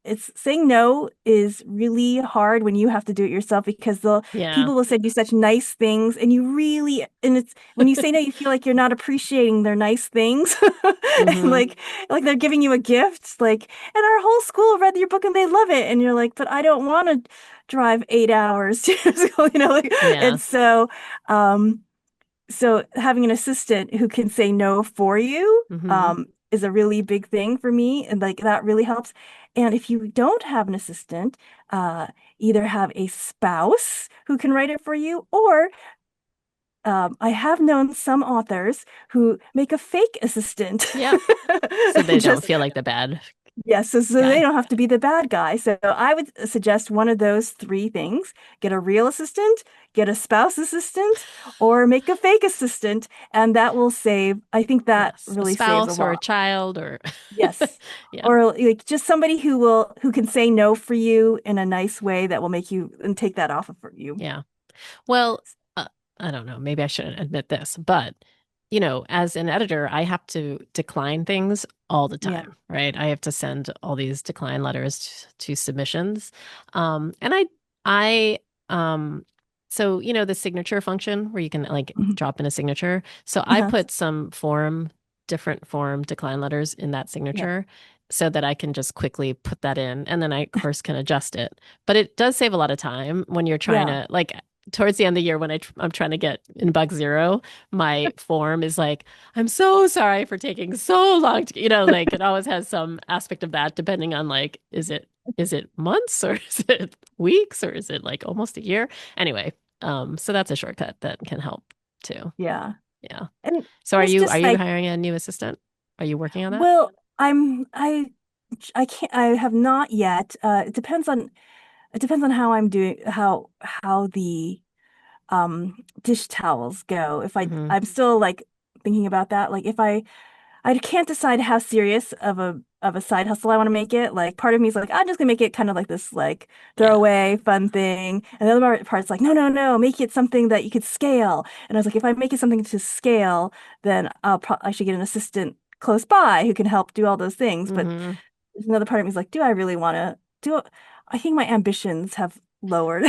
it's saying no is really hard when you have to do it yourself because the Yeah. people will send you such nice things and it's when you say no you feel like you're not appreciating their nice things. And Hmm. like they're giving you a gift like and our whole school read your book and they love it and you're like but I don't want to drive 8 hours to school, like Yeah. and um so having an assistant who can say no for you Hmm. is a really big thing for me and like that really helps. And if you don't have an assistant, uh either have a spouse who can write it for you or I have known some authors who make a fake assistant. Yep. So they don't Just feel like the bad yes, so they guy. don't have to be the bad guy. So I would suggest one of those three things. Get a real assistant, get a spouse assistant, or make a fake assistant, and that will save, I think that Yes. A really saves a spouse or a lot. child or Yes. yeah. Or like just somebody who can say no for you in a nice way that will make you and take that off of you. Yeah. Well, I don't know. Maybe I shouldn't admit this, but as an editor, I have to decline things all the Yeah. time, right? I have to send all these decline letters to submissions. And I, so the signature function where you can like Mhm. drop in a signature. So I Uh-huh. put some different form decline letters in that Yeah. signature so that I can just quickly put that in, and then I, of course, can adjust it. But it does save a lot of time when you're trying Yeah. to like towards the end of the year when I'm trying to get in Bug Zero, my form is like, I'm so sorry for taking so long to, like it always has some aspect of that depending on like, is it months or is it weeks or is it like almost a year? Anyway, so that's a shortcut that can help too. Yeah. Yeah. And So are it's you just like, hiring a new assistant? Are you working on that? well, I can't, I have not yet. It depends on how I'm doing, how the dish towels go. If Hmm. I'm still like thinking about that. Like if I can't decide how serious of a side hustle I want to make it. Like part of me is like, I'm just gonna make it kind of like this like Yeah. throwaway fun thing. And the other part's like, no, no, no, make it something that you could scale. And I was like, if I make it something to scale, then I should get an assistant close by who can help do all those things. But Hmm. there's another part of me is like, do I really want to do it? I think my ambitions have lowered.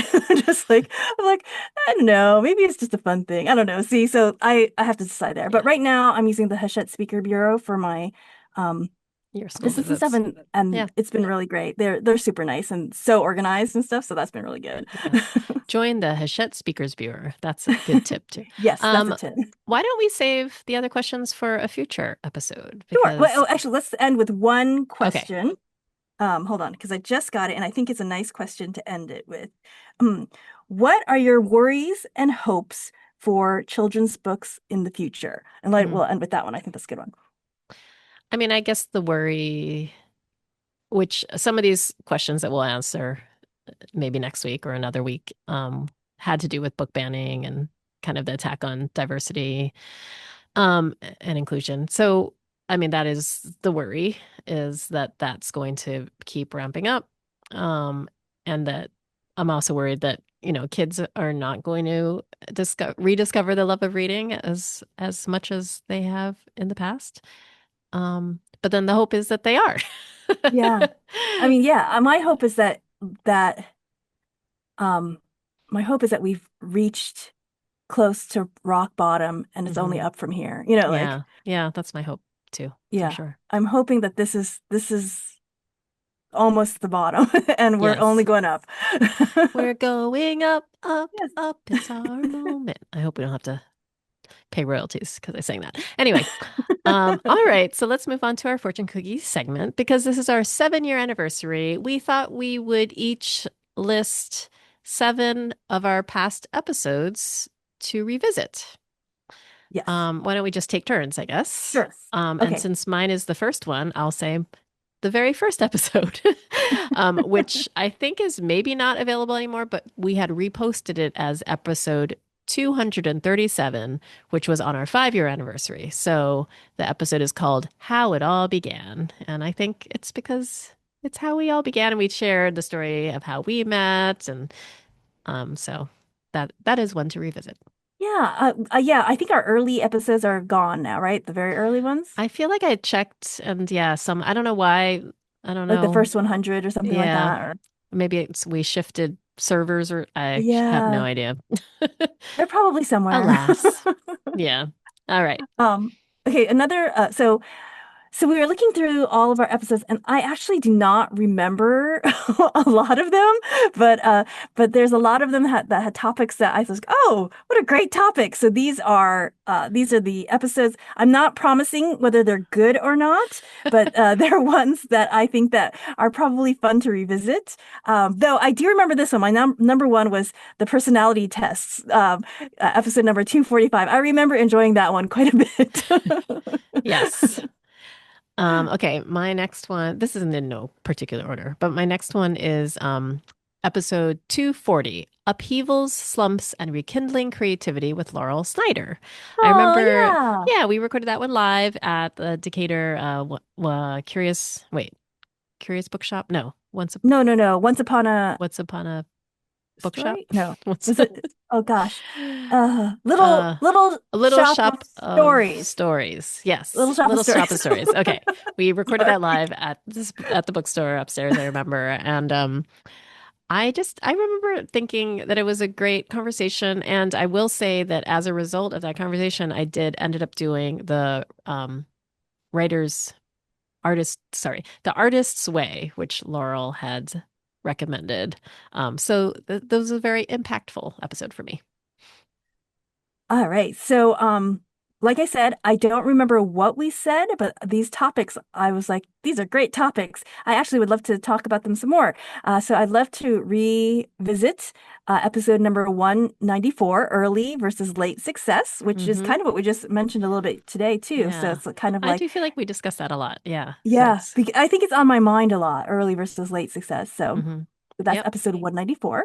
Just like I'm like, I don't know, maybe it's just a fun thing. I don't know. See, so I have to decide there. But Yeah. right now I'm using the Hachette Speaker Bureau for my um Your school business and stuff, visits. and Yeah. it's been really great. They're super nice and so organized and stuff, so that's been really good. Yeah. Join the Hachette Speakers Bureau. That's a good tip too. Yes, that's a Um, tip. why don't we save the other questions for a future episode? Sure. Well, Because, oh, actually, let's end with one okay. question. Hold on, because I just got it, and I think it's a nice question to end it with. Um, what are your worries and hopes for children's books in the future? And like, Hmm. we'll end with that one. I think that's a good one. I mean, I guess the worry, which some of these questions that we'll answer maybe next week or another week, had to do with book banning and kind of the attack on diversity, and inclusion. So, I mean, that is the worry is that that's going to keep ramping up. And that I'm also worried that, kids are not going to rediscover the love of reading as much as they have in the past. But then the hope is that they are. Yeah. I mean, yeah, my hope is that um my hope is that we've reached close to rock bottom and it's only Hmm. up from here. Yeah. Yeah, that's my hope too, for Yeah. sure. I'm hoping that this is almost the bottom and we're only Yes. going up. We're going up, up, Yes. up. It's our moment. I hope we don't have to pay royalties because I sang that. Anyway, all right. So let's move on to our fortune cookie segment because this is our 7-year anniversary. We thought we would each list 7 of our past episodes to revisit. Yes. Why don't we just take turns, I guess? Sure. And Okay. since mine is the first one, I'll say the very first episode, which I think is maybe not available anymore, but we had reposted it as episode 237, which was on our 5-year anniversary. So the episode is called How It All Began. And I think it's because it's how we all began and we shared the story of how we met. And so that is one to revisit. Yeah. Yeah. I think our early episodes are gone now, right? The very early ones, I feel like I checked and yeah, I don't know why. I don't like the know. first 100 or something like Yeah. that. Or Maybe we shifted servers or I have no yeah, idea. they're probably somewhere. Alas. Yeah. All right. Um, okay. Another. So we were looking through all of our episodes, and I actually do not remember a lot of them, but there's a lot of them that had topics that I was like, oh, what a great topic. So these are the episodes. I'm not promising whether they're good or not, but they're ones that I think that are probably fun to revisit. Though I do remember this one. My number one was the personality tests, episode number 245. I remember enjoying that one quite a bit. Yes. Okay, my next one, this isn't in no particular order, but my next one is episode 240, Upheavals, Slumps, and Rekindling Creativity with Laurel Snyder. I Oh, remember, yeah. yeah, we recorded that one live at the Decatur Curious Bookshop? No, No, no, no. Once upon a Once Upon a Bookshop? story? No. What's Was it? Oh gosh. Little uh little a little shop of shop of stories. stories. Yes, Little shop of little shop stories. of stories. Okay. We recorded that Sorry. live at the bookstore upstairs, I remember. And I remember thinking that it was a great conversation. And I will say that as a result of that conversation, ended up doing the writer's the artist's way, which Laurel had recommended. So those are a very impactful episode for me. All right. So, like I said, I don't remember what we said, but these topics, I was like, these are great topics. I actually would love to talk about them some more. So I'd love to revisit episode number 194, early versus late success, which is Hmm. kind of what we just mentioned a little bit today too. So Yeah. it's kind of I like, do feel like we discussed that a lot. Yeah. So yeah, it's, I think it's on my mind a lot, early versus late success. So hmm. that's Yep. episode 194.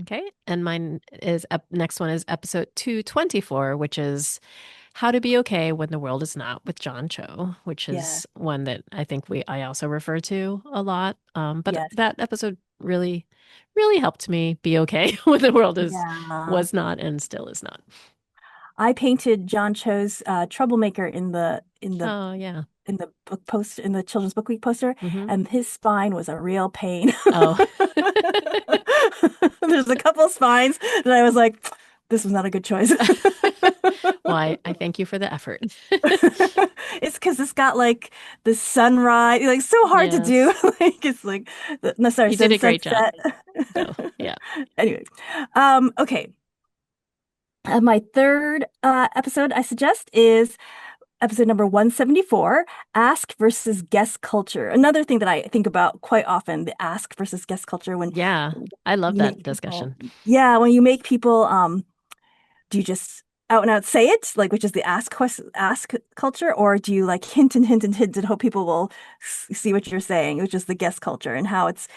Okay. And mine is next one is episode 224, which is How to Be Okay When the World Is Not with John Cho, which Yeah. is one that I think I also refer to a lot. But Yes. that episode really, really helped me be okay when the world Yeah. was not and still is not. I painted John Cho's troublemaker Oh yeah. in the book post in the Children's Book Week poster, Hmm. and his spine was a real pain. Oh. There's a couple of spines that I was like, this was not a good choice. Why, I thank you for the effort. It's because it's got like the sunrise, like so hard to do. Yes. Like it's like no, sorry, You did a great sunset job, set. though. Yeah. Anyway, okay. My third episode I suggest is episode number 174, ask versus guest culture. Another thing that I think about quite often, the ask versus guest culture when Yeah. I love you that make people, discussion. yeah, when you make people, do you just out and out say it, like which is the ask culture, or do you like hint and hint and hint and hope people will see what you're saying, which is the guest culture and how it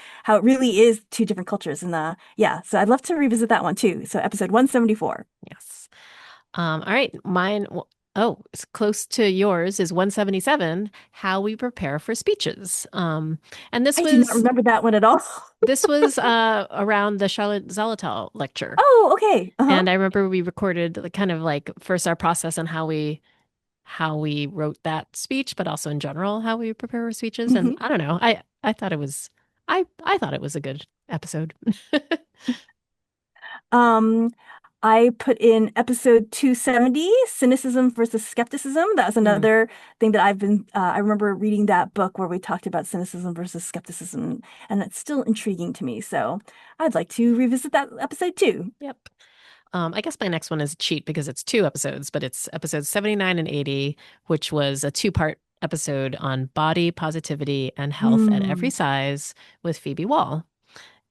really is two different cultures. And yeah, so I'd love to revisit that one too. So episode 174. Yes. All right. Oh, it's close to yours is 177, How We Prepare for Speeches. And I do not remember that one at all. this was around the Charlotte Zolotal lecture. Oh, okay. Uh-huh. And I remember we recorded kind of like first our process on how we wrote that speech, but also in general how we prepare our speeches. And Mhm. I don't know. I thought it was I thought it was a good episode. Um, I put in episode 270, Cynicism versus Skepticism. That was Mm, another thing that I remember reading that book where we talked about cynicism versus skepticism, and it's still intriguing to me. So I'd like to revisit that episode too. yep. I guess my next one is a cheat because it's two episodes, but it's episodes 79 and 80, which was a two-part episode on body positivity and health at every Mm, size with Phoebe Wall.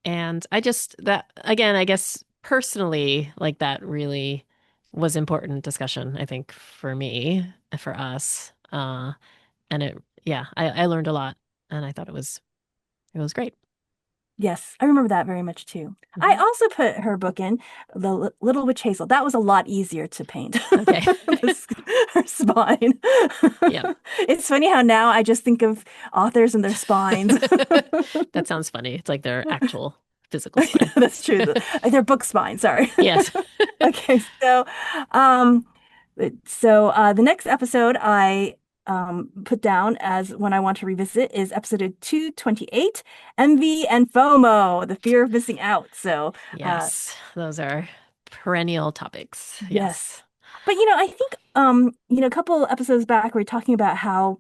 And I just that again, I guess personally, like that really was important discussion, I think, for me, for us. And yeah, I learned a lot and I thought it was great. yes, I remember that very much too. I Hmm. also put her book in, Little Witch Hazel. That was a lot easier to paint. Okay. This- Her spine. Yep. It's funny how now I just think of authors and their spines. That sounds funny. It's like their actual physical spine. That's true. Their book spine, sorry. Yes. Okay, um the next episode I put down as when I want to revisit is episode 228, Envy and FOMO, the fear of missing out. So Yes. Those are perennial topics. yes. Yes. But I think a couple episodes back we were talking about how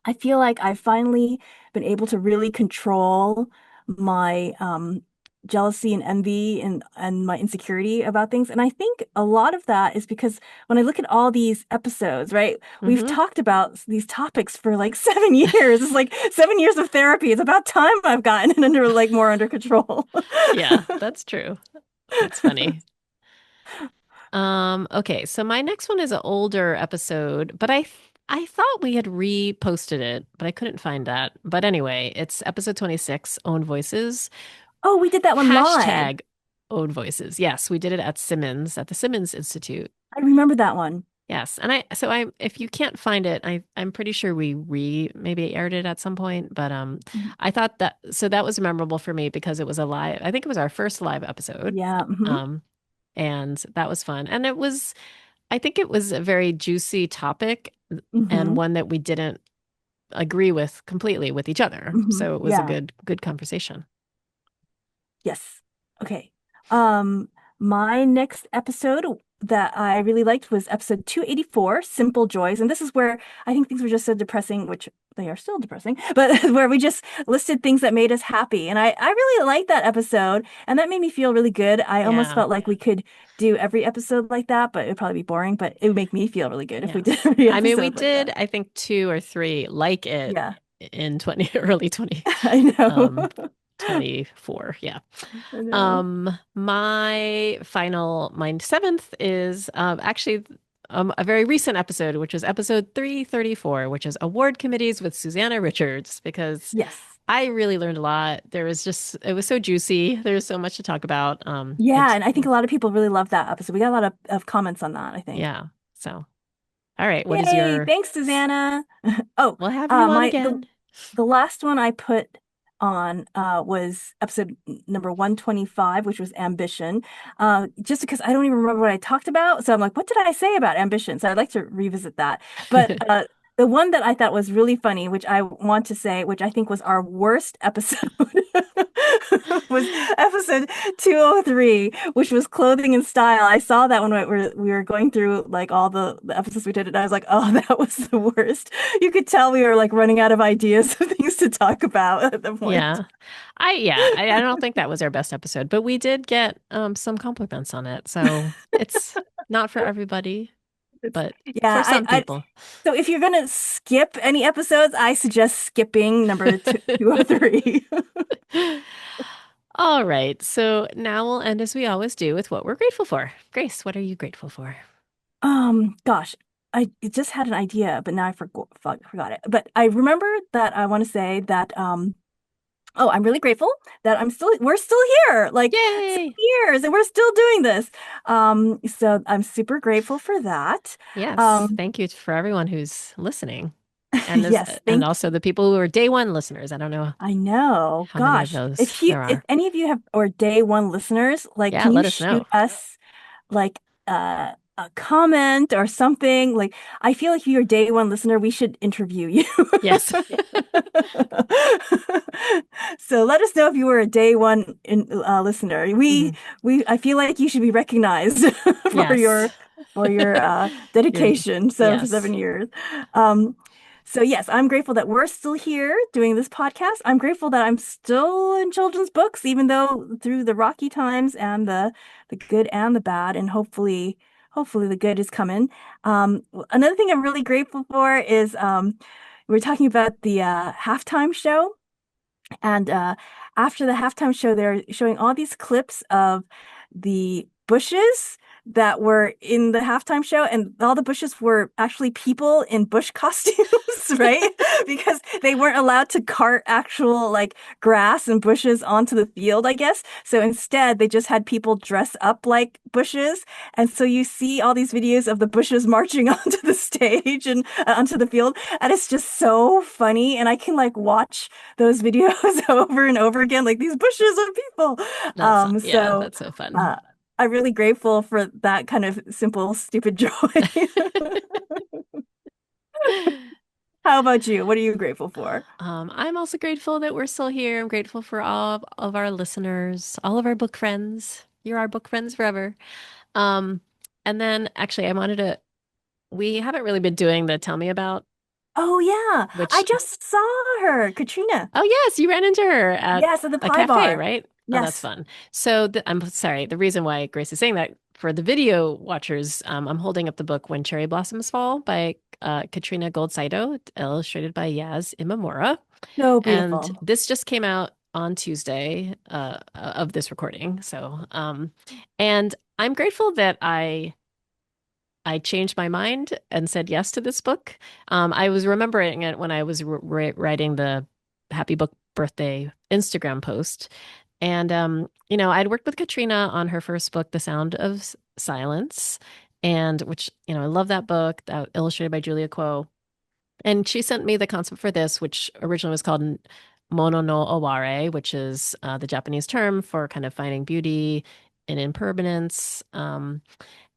I feel like I've finally been able to really control my jealousy and envy and my insecurity about things. And I think a lot of that is because when I look at all these episodes, right, we've Hmm. talked about these topics for like 7 years. It's like 7 years of therapy. It's about time I've gotten it under like more under control. Yeah, that's true. That's funny. Okay, so my next one is an older episode, but I thought we had reposted it, but I couldn't find that. But anyway, it's episode 26, Own Voices. Oh, we did that one live. Hashtag Own Voices. Yes, we did it at Simmons, at the Simmons Institute. I remember that one. Yes. And if you can't find it, I'm pretty sure we maybe aired it at some point, but Mhm. I thought that was memorable for me because it was a live, I think it was our first live episode. Yeah. Um and that was fun. And I think it was a very juicy topic and Hmm. one that we didn't agree with completely with each other. So it was a Yeah. good conversation. Yes. Okay. Um, my next episode that I really liked was episode 284, Simple Joys. And this is where I think things were just so depressing, which they are still depressing, but where we just listed things that made us happy. And I really liked that episode, and that made me feel really good. I almost Yeah. felt like we could do every episode like that, but it'd probably be boring, but it would make me feel really good if we Yeah. did every I mean, we episode like did, that. I think, two or three like it Yeah, in 20 early 20 I know. um 24. Yeah. I know. My seventh is actually a very recent episode, which is episode 334, which is award committees with Susanna Richards, because Yes. I really learned a lot. It was so juicy. There's so much to talk about. Yeah, and I think a lot of people really love that episode. We got a lot of comments on that, I think. Yeah. So, all right. What is Yay, your, thanks, Susanna. Oh, we'll have you on my again. the last one I put on was episode number 125, which was ambition. Just because I don't even remember what I talked about. So I'm like, what did I say about ambition? So I'd like to revisit that. But the one that I thought was really funny, which I want to say, which I think was our worst episode, was episode 203, which was clothing and style. I saw that when we were going through like all the episodes we did, and I was like, oh, that was the worst. You could tell we were like running out of ideas of things to talk about at the point. Yeah. I don't think that was our best episode, but we did get some compliments on it. So it's not for everybody, It's, but for yeah, some people. so if you're gonna skip any episodes, I suggest skipping number 203. All right. So now we'll end as we always do with what we're grateful for. Grace, what are you grateful for? Gosh, I just had an idea, but now I forgot it. But I remember that I want to say that oh, I'm really grateful that we're still here, like Yay! 7 years, and we're still doing this. So I'm super grateful for that. Yes. Um, Thank you for everyone who's listening. And this, yes, and thank also the people who are day one listeners. I don't know I know. how many of Gosh, those there if are. any of you have or day one listeners, like, Yeah, can you let us shoot know. us like a comment or something? Like, I feel like if you're a day one listener, we should interview you. Yes. So let us know if you were a day one listener. Mhm. I feel like you should be recognized for Yes. your You're, dedication. So for yes. 7 years. Um, so yes, I'm grateful that we're still here doing this podcast. I'm grateful that I'm still in children's books, even though through the rocky times and the good and the bad, and hopefully the good is coming. Another thing I'm really grateful for is we were talking about the halftime show. And after the halftime show, they're showing all these clips of the bushes that were in the halftime show, and all the bushes were actually people in bush costumes, right? Because they weren't allowed to cart actual like grass and bushes onto the field, I guess. So instead, they just had people dress up like bushes. And so you see all these videos of the bushes marching onto the stage and onto the field, and it's just so funny. And I can like watch those videos over and over again, like these bushes are people. Yeah, So that's so fun. uh, I'm really grateful for that kind of simple, stupid joy. How about you? What are you grateful for? I'm also grateful that we're still here. I'm grateful for all of our listeners, all of our book friends. You're our book friends forever. Um, and then actually we haven't really been doing the tell me about, Oh yeah, I which, just saw her, Katrina. oh yes, you ran into her at Yes, at the a pie cafe, bar. right? Oh, that's Yes. fun. So I'm sorry. The reason why Grace is saying that for the video watchers, I'm holding up the book When Cherry Blossoms Fall by Katrina Gold-Saito, illustrated by Yaz Imamura. So And beautiful. this just came out on Tuesday of this recording. So, and I'm grateful that I changed my mind and said yes to this book. I was remembering it when I was writing the Happy Book Birthday Instagram post. And, I'd worked with Katrina on her first book, The Sound of Silence, and which, I love that book, that illustrated by Julia Kuo. And she sent me the concept for this, which originally was called Mono no Oware, which is the Japanese term for kind of finding beauty in impermanence. And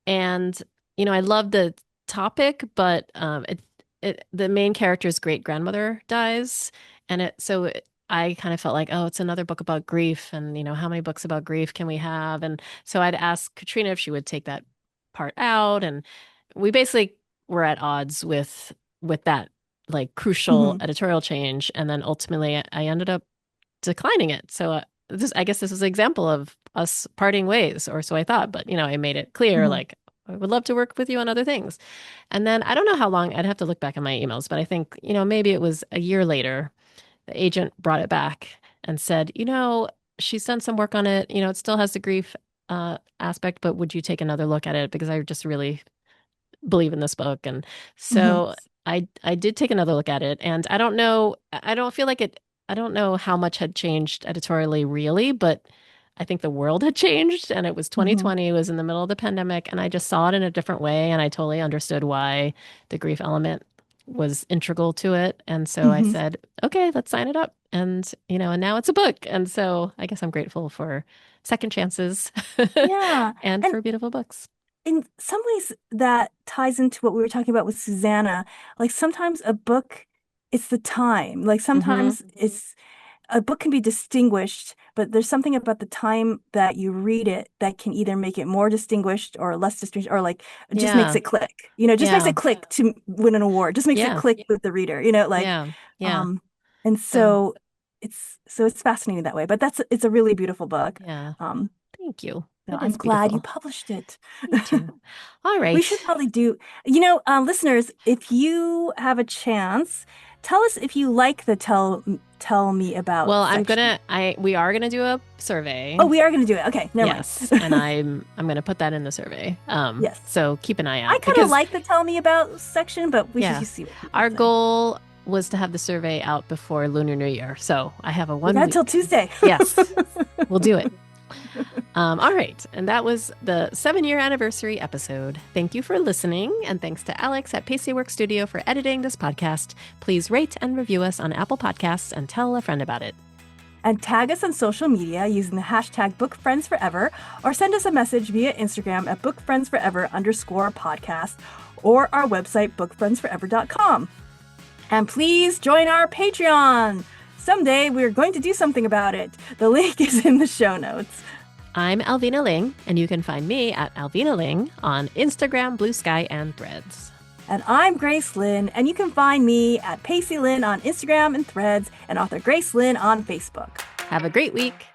I love the topic, but the main character's great grandmother dies, and I kind of felt like, oh, it's another book about grief, and how many books about grief can we have? And so I'd ask Katrina if she would take that part out, and we basically were at odds with that like crucial Mhm. editorial change, and then ultimately I ended up declining it. So I guess this was an example of us parting ways, or so I thought. But I made it clear, Mhm. like I would love to work with you on other things. And then I don't know how long, I'd have to look back at my emails, but I think maybe it was a year later, the agent brought it back and said, she's done some work on it. It still has the grief aspect, but would you take another look at it? Because I just really believe in this book. And Mhm. so I did take another look at it, and I don't feel like it, I don't know how much had changed editorially really, but I think the world had changed, and it was Mhm. 2020, it was in the middle of the pandemic, and I just saw it in a different way, and I totally understood why the grief element was integral to it. And so I Mhm. said, okay, let's sign it up. And and now it's a book. And so I guess I'm grateful for second chances Yeah. and And for beautiful books. in some ways that ties into what we were talking about with Susanna. Like sometimes a book, it's the time. Like Hmm. sometimes it's a book can be distinguished, but there's something about the time that you read it that can either make it more distinguished or less distinguished, or like it just makes Yeah. it click. It just makes Yeah. it click to win an award. Just makes it Yeah. click with the reader. Like Yeah. Yeah. um and So, so it's fascinating that way. But it's a really beautiful book. yeah. Um Thank you. so It I'm is glad you beautiful. published it. Me too. All We right. should probably do, listeners, if you have a chance, tell us if you like the tell me about Well, section. we are gonna do a survey. Oh, we are going to do it. Okay, never mind. Yes, and I'm gonna put that in the survey. Yes. So keep an eye I out kind of because like the tell me about section, but we should yeah, just see what people our say. goal was to have the survey out before Lunar New Year. So I have a We one got till week. Tuesday. Yes, we'll do it. All right. And that was the 7-year anniversary episode. Thank you for listening. And thanks to Alex at Pacey Work Studio for editing this podcast. Please rate and review us on Apple Podcasts and tell a friend about it. And tag us on social media using the hashtag BookFriendsForever, or send us a message via Instagram at BookFriendsForever_podcast, or our website, BookFriendsForever.com. And please join our Patreon. Someday we're going to do something about it. The link is in the show notes. I'm Alvina Ling, and you can find me at Alvina Ling on Instagram, Blue Sky, and Threads. And I'm Grace Lynn, and you can find me at Pacey Lynn on Instagram and Threads, and author Grace Lynn on Facebook. Have a great week.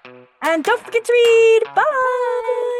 And don't forget to read. Bye!